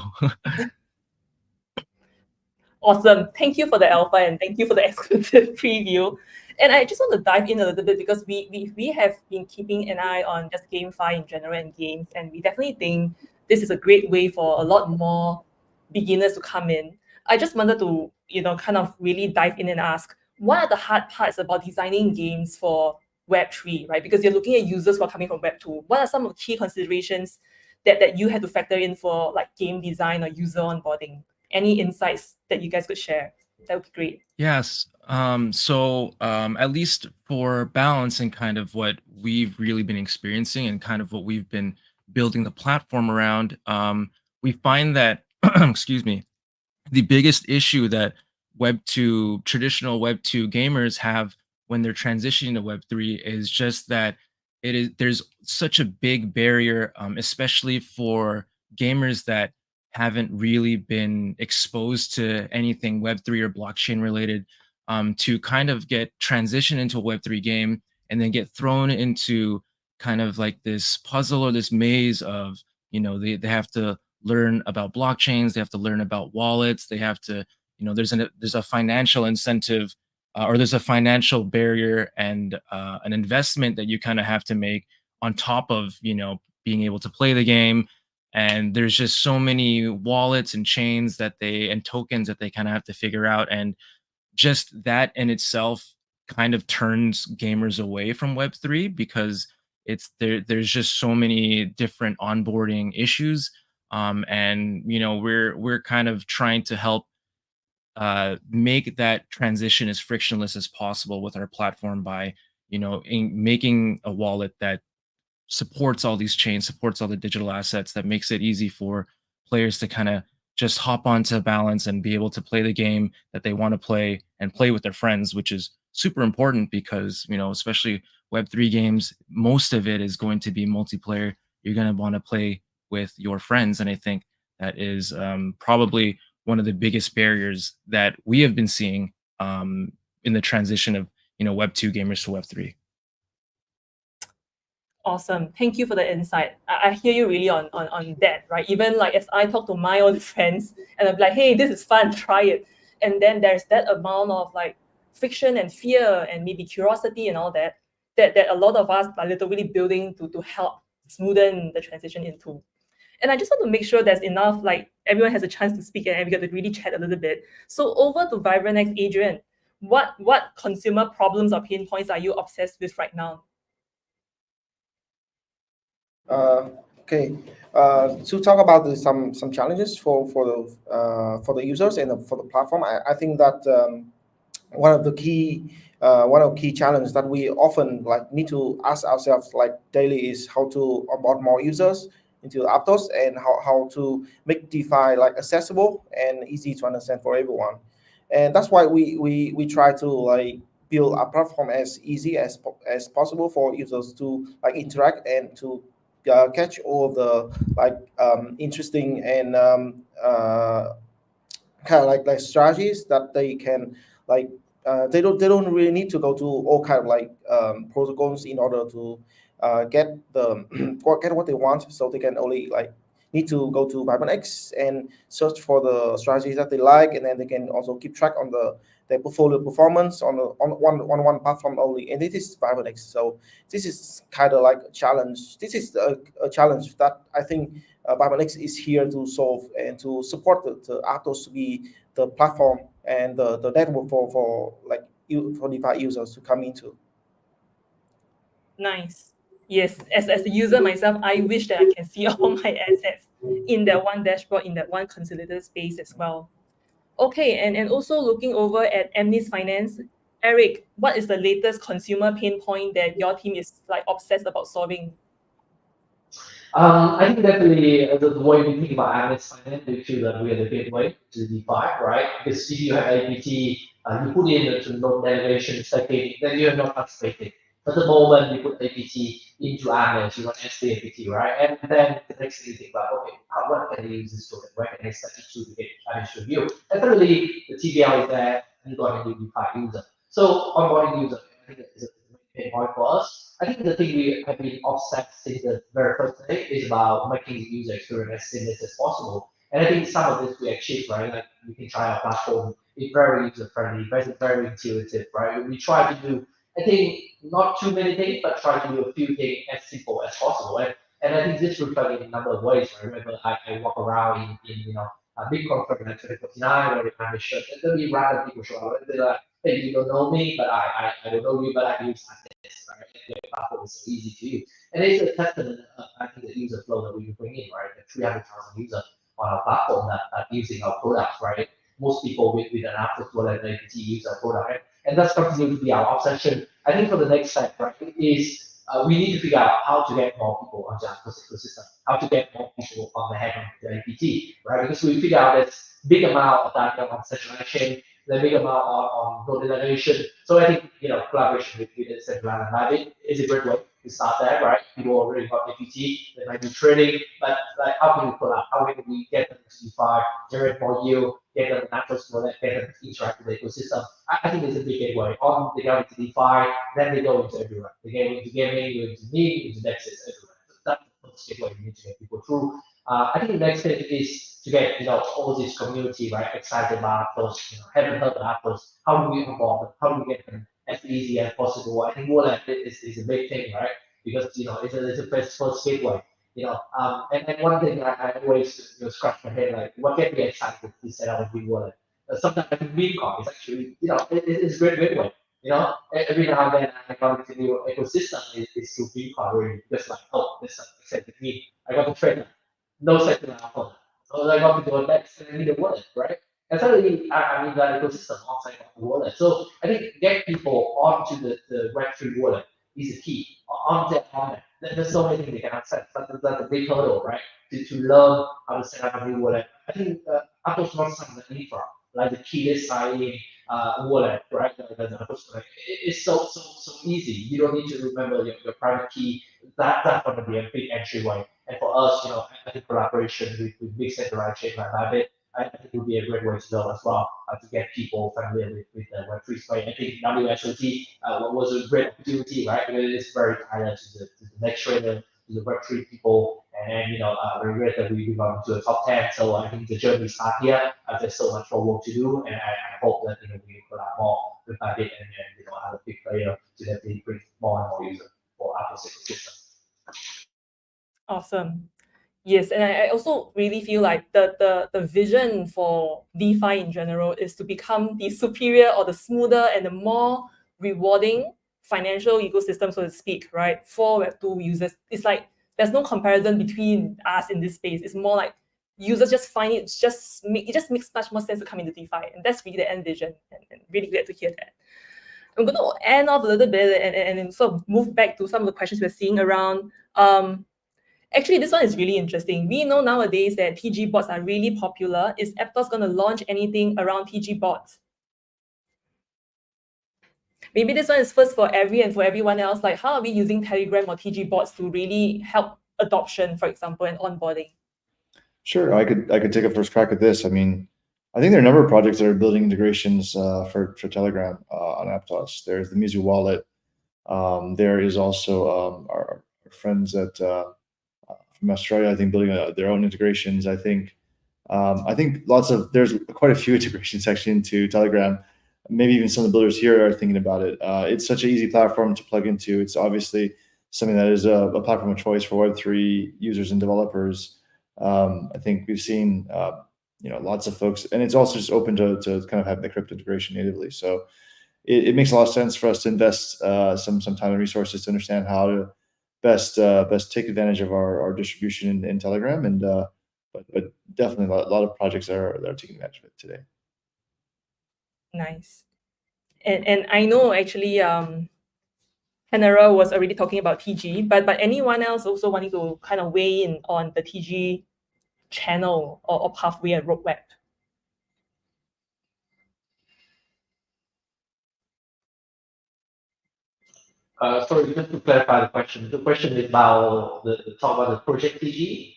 awesome. Thank you for the alpha and thank you for the exclusive preview. And I just want to dive in a little bit because we have been keeping an eye on just GameFi in general and games, and we definitely think this is a great way for a lot more beginners to come in. I just wanted to, kind of really dive in and ask, what are the hard parts about designing games for Web3, right? Because you're looking at users who are coming from Web2. What are some of the key considerations that you had to factor in for like game design or user onboarding? Any insights that you guys could share? That would be great. yes. So at least for balance and kind of what we've really been experiencing and kind of what we've been building the platform around, we find that, excuse me, the biggest issue that traditional Web2 gamers have when they're transitioning to Web3 is just that there's such a big barrier, especially for gamers that haven't really been exposed to anything Web3 or blockchain related, to kind of get transitioned into a Web3 game and then get thrown into kind of like this puzzle or this maze of, they have to learn about blockchains, they have to learn about wallets, they have to, there's a financial incentive, or there's a financial barrier and an investment that you kind of have to make on top of, being able to play the game. And there's just so many wallets and chains and tokens that they kind of have to figure out. And just that in itself kind of turns gamers away from Web3 because there's just so many different onboarding issues. And we're kind of trying to help make that transition as frictionless as possible with our platform by making a wallet that supports all these chains, supports all the digital assets, that makes it easy for players to kind of just hop onto Balance and be able to play the game that they want to play and play with their friends, which is super important because, especially Web3 games, most of it is going to be multiplayer. You're going to want to play with your friends. And I think that is probably one of the biggest barriers that we have been seeing in the transition of, Web2 gamers to Web3. Awesome. Thank you for the insight. I hear you really on that, right? Even like as I talk to my own friends and I'm like, hey, this is fun, try it. And then there's that amount of like friction and fear and maybe curiosity and all that a lot of us are literally building to help smoothen the transition into. And I just want to make sure there's enough, like everyone has a chance to speak and we get to really chat a little bit. So over to vionex, Adrian, what consumer problems or pain points are you obsessed with right now? Okay. To talk about some challenges for the users and for the platform, I think that one of the key challenges that we often need to ask ourselves daily is how to onboard more users into Aptos and how to make DeFi accessible and easy to understand for everyone. And that's why we try to build a platform as easy as possible for users to interact and to catch all of the interesting and kind of strategies that they can they don't really need to go to all kind of protocols in order to get what they want. So they can only need to go to vionex and search for the strategies that they like, and then they can also keep track on the their portfolio performance on one platform only, and it is vionex. So this is kind of like a challenge. This is a challenge that I think vionex is here to solve and to support the Aptos to be the platform and the network for DeFi users to come into. Nice. Yes, as a user myself, I wish that I can see all my assets in that one dashboard, in that one consolidated space as well. Okay, and also looking over at Amnis Finance, Eric, what is the latest consumer pain point that your team is like obsessed about solving? I think definitely the way we think about Amnis Finance, we feel that we are the gateway to DeFi, right? Because if you have APT, you put in the node delegation, staking, then you are not participating. But the moment you put APT into Amnis, you want SD APT, right? And then the next thing you think about, okay, what can I use this token? Where can I set it to get Amnis review? Definitely the TVL is there, and you got a new DeFi user. So onboarding user, I think is a pain point for us. I think the thing we have been obsessed since the very first day is about making the user experience as seamless as possible. And I think some of this we achieved, right? Like we can try our platform, it's very user friendly, very intuitive, right? We try to do, I think, not too many things, but try to do a few things as simple as possible. And I think this reflects in a number of ways. Right? Remember, I walk around in a big conference like 2049 where I'm a shirt, and there'll be random people show up. They're like, hey, you don't know me, but I don't know you, but I use this, right? The platform is so easy to use. And it's a testament, I think, the user flow that we bring in, right? The 300,000 users on our platform that are using our products, right? Most people with an Aptos wallet APT use our product, right? And that's continuing to be our obsession. I think for the next step, right, is we need to figure out how to get more people on the Aptos ecosystem, how to get more people on the head of the APT, right? Because we figure out this big amount of data on saturation, the big amount on node delegation. So I think collaboration with Central and Bybit is a great way to start there, right? People already got APT, they might be trading, but like how can we pull out? How can we get them to DeFi, generate more yield, get them an Aptos wallet, get them to interact with the ecosystem? I think it's a big gateway. On they go into DeFi, then they go into everywhere. They go into gaming, go into meme, into Nexus, everywhere. So that's the first gateway we need to get people through. I think the next step is to get all this community right excited about Aptos, haven't heard of Aptos. How do we onboard them? How do we get them as easy as possible? I think wallet is a big thing, right? Because it's a first gateway. And one thing I always scratch my head like, what get me excited to set up a big wallet? Sometimes I think Bitcoin is actually it's a great gateway. Every now and then I got into new ecosystem is to Bitcoin really just like this excited me. I got to trade no second alpha. So I got to go next and I need a wallet, right? And suddenly I need that ecosystem outside of the wallet. So I think get people onto the Web3 wallet is the key. On that moment, there's so many things they can access. That's a big hurdle, right? To learn how to set up a new wallet. I think Aptos not something that infra, like the keyless signing wallet, right? It's so easy. You don't need to remember your private key. That's going to be a big entryway. And for us, I think collaboration with big centralized chain like Bybit, I think it would be a great way to go as well to get people familiar with the Web3 space. I think WSOT was a great opportunity, right? Because it's very tailored to the next trader, to the Web3 people, and we're great that we got into the top 10. So I think the journey starts here. There's so much more work to do, and I hope that we can collab more with Bybit and have a big player to definitely bring more and more users for Aptos ecosystem. Awesome. Yes, and I also really feel like the vision for DeFi in general is to become the superior or the smoother and the more rewarding financial ecosystem, so to speak, right? For Web2 users, it's like there's no comparison between us in this space. It's more like users just find it just makes much more sense to come into DeFi, and that's really the end vision. And really glad to hear that. I'm going to end off a little bit and sort of move back to some of the questions we're seeing around. Actually, this one is really interesting. We know nowadays that TG bots are really popular. Is Aptos going to launch anything around TG bots? Maybe this one is first for everyone else. Like, how are we using Telegram or TG bots to really help adoption, for example, and onboarding? Sure, I could take a first crack at this. I mean, I think there are a number of projects that are building integrations for Telegram on Aptos. There's the Mizu wallet. There is also our friends at from Australia, I think, building their own integrations. I think there's quite a few integrations actually into Telegram. maybe even some of the builders here are thinking about it. It's such an easy platform to plug into. It's obviously something that is a platform of choice for Web3 users and developers. I think we've seen lots of folks, and it's also just open to kind of have the crypto integration natively. So it makes a lot of sense for us to invest some time and resources to understand how to best take advantage of our distribution in Telegram. And but definitely a lot of projects are taking advantage of it today. Nice. And I know actually Panora was already talking about TG, but anyone else also wanting to kind of weigh in on the TG channel or pathway and roadmap? Sorry, just to clarify the question. The question is about the talk about the project TG.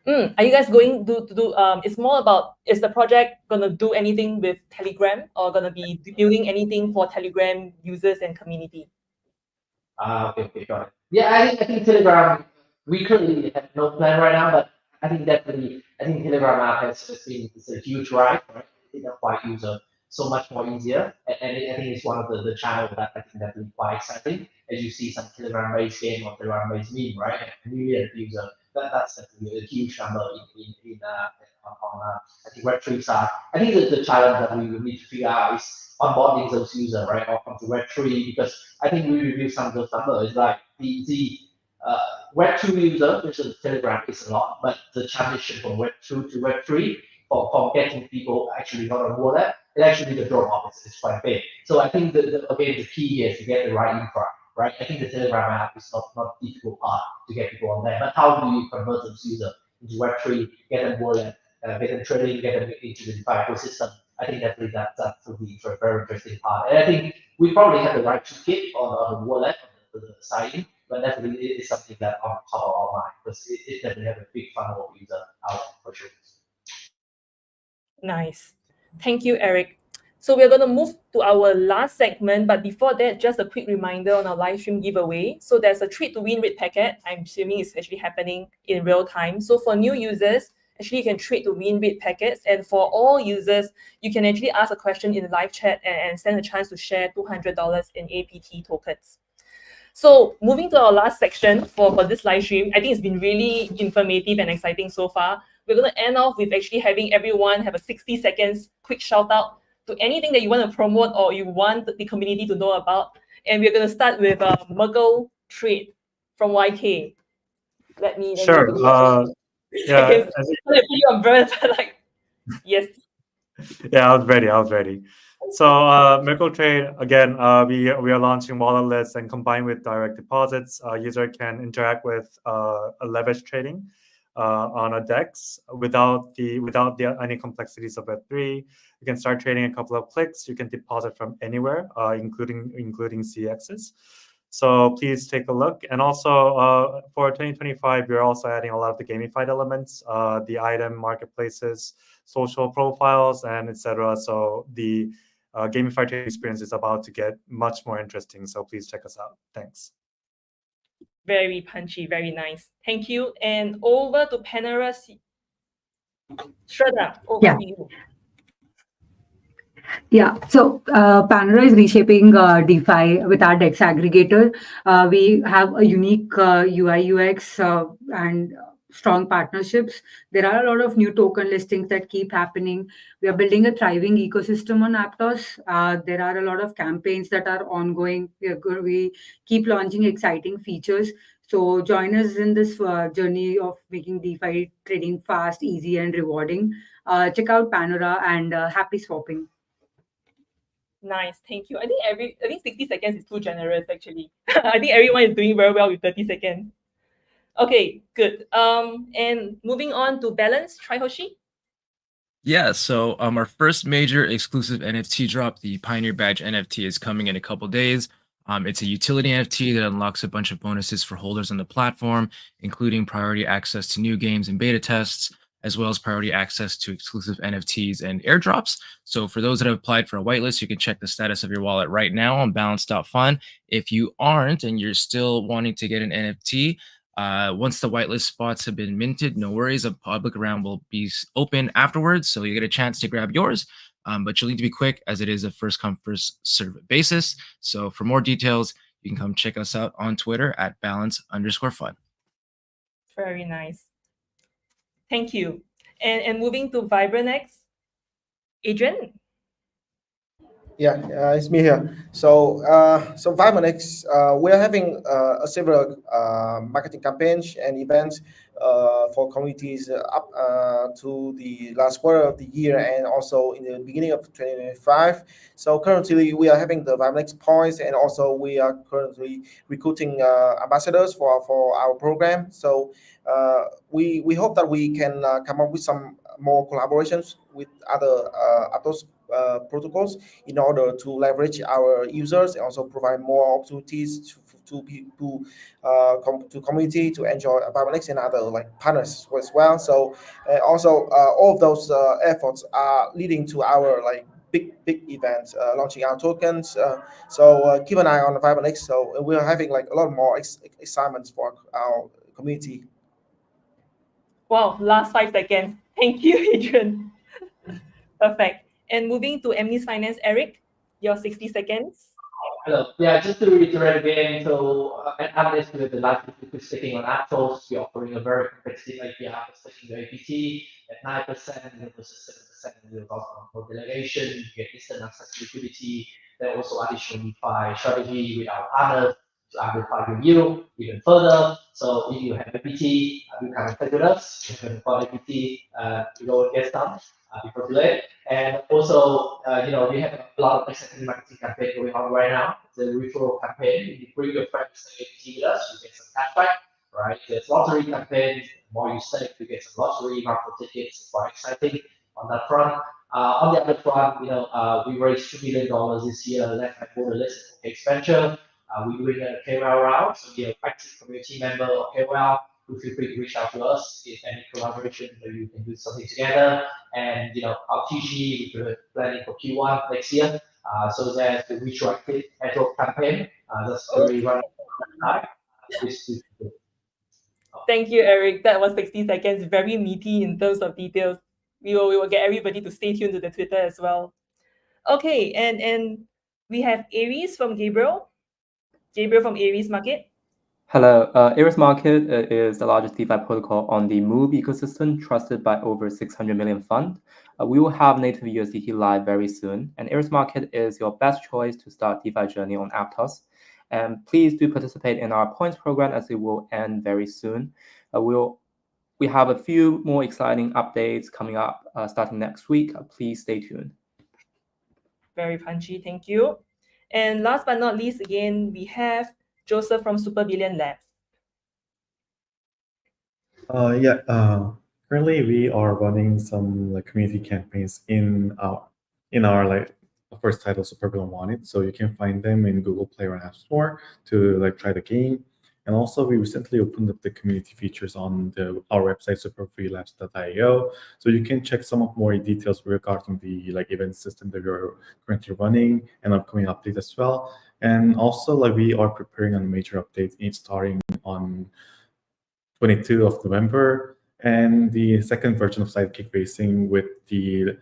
Are you guys going to do? It's more about, is the project gonna do anything with Telegram or gonna be building anything for Telegram users and community? Okay, got it. Yeah, I think Telegram, we currently have no plan right now, but I think definitely, Telegram app has been, it's a huge ride, right? It's quite user so much more easier, and I think it's one of the channels that I think that is quite exciting. As you see some Telegram-based game or Telegram-based meme, right? Million user, that's definitely a huge number on I think Web3 side. I think the challenge that we will need to figure out is onboarding those users, right, onto Web3, because I think we review some of those numbers, like the Web2 user versus Telegram is a lot, but the transition from Web2 to Web3 from getting people actually not on wallet, it actually the drop off is quite big. So I think again the key here is to get the right infra, right? I think the Telegram app is not the difficult part to get people on there, but how do you convert those users into Web3, get them wallet, get them trading, get them into the DeFi ecosystem? I think that will be a very interesting part. And I think we probably have the right toolkit on the wallet, on the side, but definitely it is something that on top of our mind, because it definitely have a big funnel of user out for sure. Nice. Thank you, Eric. So we're going to move to our last segment, but before that, just a quick reminder on our live stream giveaway. So there's a treat to win red packet. I'm assuming it's actually happening in real time. So for new users, actually you can trade to win red packets, and for all users, you can actually ask a question in the live chat and stand a chance to share $200 in APT tokens. So moving to our last section for this live stream, I think it's been really informative and exciting so far. We're going to end off with actually having everyone have a 60 seconds quick shout out to anything that you want to promote or you want the community to know about. And we're going to start with Meral Trade from YK. Sure. Yeah. Yes. Yeah, I was ready. So Meral Trade, again, we are launching walletless, and combined with direct deposits, user can interact with a leverage trading on a DEX without any complexities of Web3. You can start trading a couple of clicks. You can deposit from anywhere, including CXs. So please take a look. And also for 2025, we're also adding a lot of the gamified elements, the item marketplaces, social profiles, and etc. So the gamified trading experience is about to get much more interesting. So please check us out. Thanks. Very punchy, very nice. Thank you. And over to Panora. Shraddha, over to you. Yeah, so Panora is reshaping DeFi with our DEX aggregator. We have a unique UI UX and strong partnerships. There are a lot of new token listings that keep happening. We are building a thriving ecosystem on Aptos. There are a lot of campaigns that are ongoing. We keep launching exciting features. So join us in this journey of making DeFi trading fast, easy, and rewarding. Check out Panora and happy swapping. Nice, thank you. I think 60 seconds is too generous, actually. I think everyone is doing very well with 30 seconds. Okay, good. And moving on to Balance, Hoshi. Yeah, so our first major exclusive NFT drop, the Pioneer Badge NFT, is coming in a couple days. It's a utility NFT that unlocks a bunch of bonuses for holders on the platform, including priority access to new games and beta tests, as well as priority access to exclusive NFTs and airdrops. So for those that have applied for a whitelist, you can check the status of your wallet right now on balance.fun. If you aren't and you're still wanting to get an NFT, once the whitelist spots have been minted, no worries, a public round will be open afterwards, so you get a chance to grab yours. But you'll need to be quick as it is a first come first serve basis. So for more details, you can come check us out on Twitter at balance_fund. Very nice. Thank you. And moving to Vibrant next, Adrian. Yeah, it's me here. So, vionex, we're having several marketing campaigns and events for communities up to the last quarter of the year and also in the beginning of 2025. So currently we are having the vionex points, and also we are currently recruiting ambassadors for our program. So we hope that we can come up with some more collaborations with other Aptos protocols in order to leverage our users and also provide more opportunities to community to enjoy vionex and other like partners as well. So also all of those efforts are leading to our like big events, launching our tokens. So keep an eye on the vionex. So we're having like a lot more excitements for our community. Wow, last 5 seconds. Thank you, Adrian. Perfect. And moving to MNIS Finance, Eric, your 60 seconds. Hello. Yeah, just to reiterate again, so at ARMark with the license sticking on Aptos, we're offering a very competitive APR for sticking the APT at 9%, versus 7% with for delegation. You get instant access to liquidity. There also additional DeFi strategy with our partners to amplify your yield even further. So if you have APT, you can trade with us. You can call APT, you go and get some before too late. And also, we have a lot of exciting marketing campaign going on right now. The referral campaign. If you bring your friends to APT with us, you get some cashback, right? There's lottery campaign. The more you stake, you get some lottery, raffle tickets. It's quite exciting on that front. On the other front, we raised $2 million this year led by Borderless expansion. We're doing a KOL round, so be an active community member of KOL. Feel free to reach out to us if any collaboration that you can do something together. And our TG, we're planning for Q1 next year. So there's the retroactive Airdrop campaign that's currently running right now. Thank you, Eric. That was 60 seconds, very meaty in terms of details. We will get everybody to stay tuned to the Twitter as well. Okay, and we have Aries from Gabriel. Gabriel from Aries Market. Hello, Ares Market is the largest DeFi protocol on the Move ecosystem, trusted by over 600 million fund. We will have native USDT live very soon, and Ares Market is your best choice to start DeFi journey on Aptos. And please do participate in our points program as it will end very soon. We have a few more exciting updates coming up starting next week. Please stay tuned. Very punchy, thank you. And last but not least, again, we have Joseph from Super Billion Labs. Currently we are running some like community campaigns in our like of course title Super Billion Wanted. So you can find them in Google Play or App Store to like try the game. And also we recently opened up the community features on our website superfreelabs.io. So you can check some of more details regarding the like event system that we're currently running and upcoming updates as well. And also like we are preparing on major updates starting on 22 of November, and the second version of Sidekick Racing with the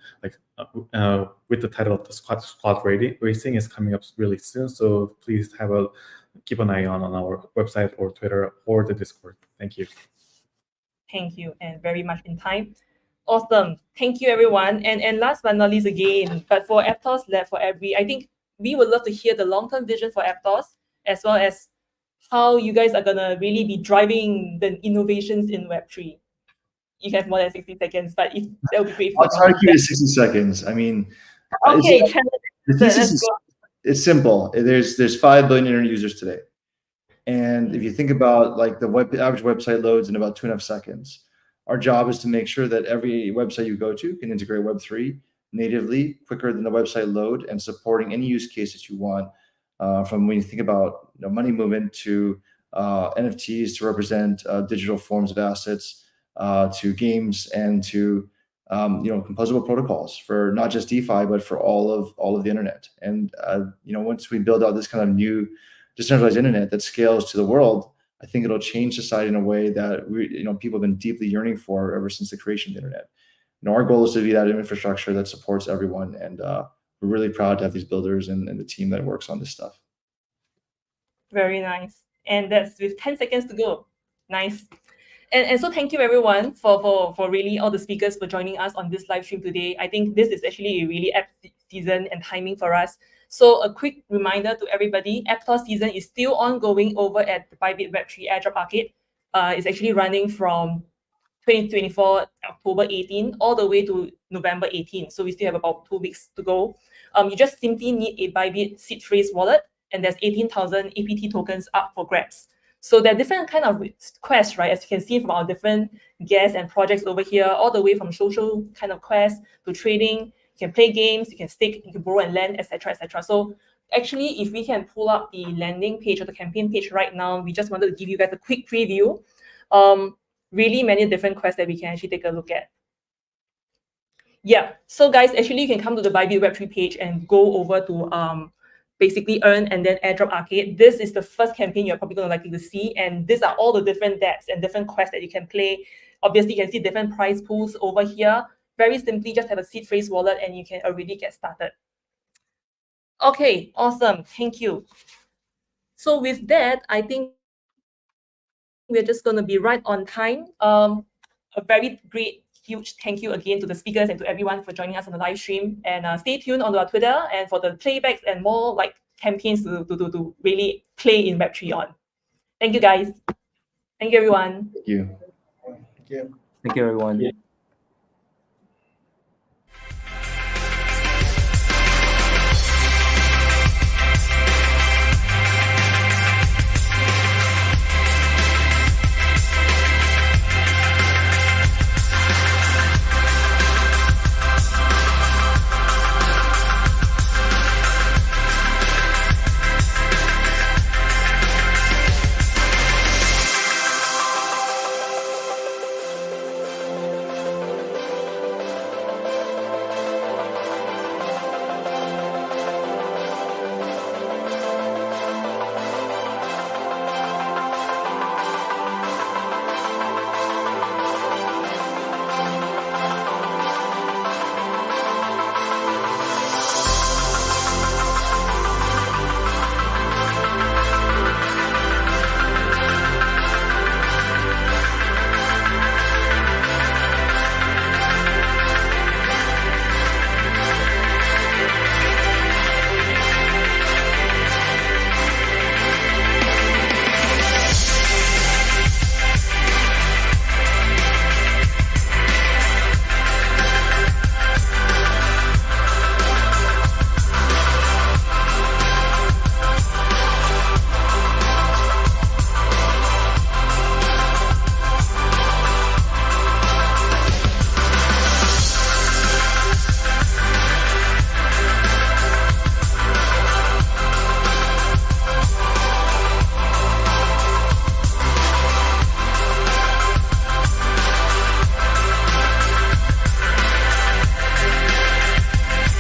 title of the squad racing is coming up really soon. So please keep an eye on our website or Twitter or the Discord. Thank you. Thank you, and very much in time. Awesome. Thank you, everyone. And last but not least again, but for Aptos Lab for Every, I think we would love to hear the long-term vision for Aptos, as well as how you guys are gonna really be driving the innovations in Web3. You have more than 60 seconds, but that would be great. I'll try to keep it 60 seconds. I mean, okay, the thesis it's simple. There's 5 billion internet users today. And if you think about like the average website loads in about 2.5 seconds, our job is to make sure that every website you go to can integrate Web3 natively, quicker than the website load, and supporting any use case that you want. From when you think about money movement to NFTs to represent digital forms of assets, to games, and to composable protocols for not just DeFi but for all of the internet. And once we build out this kind of new decentralized internet that scales to the world, I think it'll change society in a way that people have been deeply yearning for ever since the creation of the internet. our goal is to be that infrastructure that supports everyone, and we're really proud to have these builders and the team that works on this stuff. Very nice. And that's with 10 seconds to go. Nice. And so thank you everyone for really all the speakers for joining us on this live stream today. I think this is actually a really apt season and timing for us. So a quick reminder to everybody, Aptos season is still ongoing over at the Bybit Web3 Airdrop Arcade. It's actually running from 2024 October 18 all the way to November 18. So we still have about 2 weeks to go. You just simply need a Bybit seed phrase wallet, and there's 18,000 APT tokens up for grabs. So there are different kind of quests, right? As you can see from our different guests and projects over here, all the way from social kind of quests to trading. You can play games, you can stake, you can borrow and lend, etc., etc. So actually, if we can pull up the landing page or the campaign page right now, we just wanted to give you guys a quick preview. Really many different quests that we can actually take a look at. Yeah, so guys, actually you can come to the Bybit Web3 page and go over to basically earn and then airdrop arcade. This is the first campaign you're probably going to likely to see, and these are all the different dApps and different quests that you can play. Obviously, you can see different prize pools over here. Very simply, just have a seed phrase wallet and you can already get started. Okay, awesome. Thank you. So with that, I think we're just going to be right on time. A very great, huge thank you again to the speakers and to everyone for joining us on the live stream. And stay tuned on our Twitter and for the playbacks and more like campaigns to really play in Web3 on. Thank you, guys. Thank you, everyone. Thank you. Thank you. Thank you, everyone.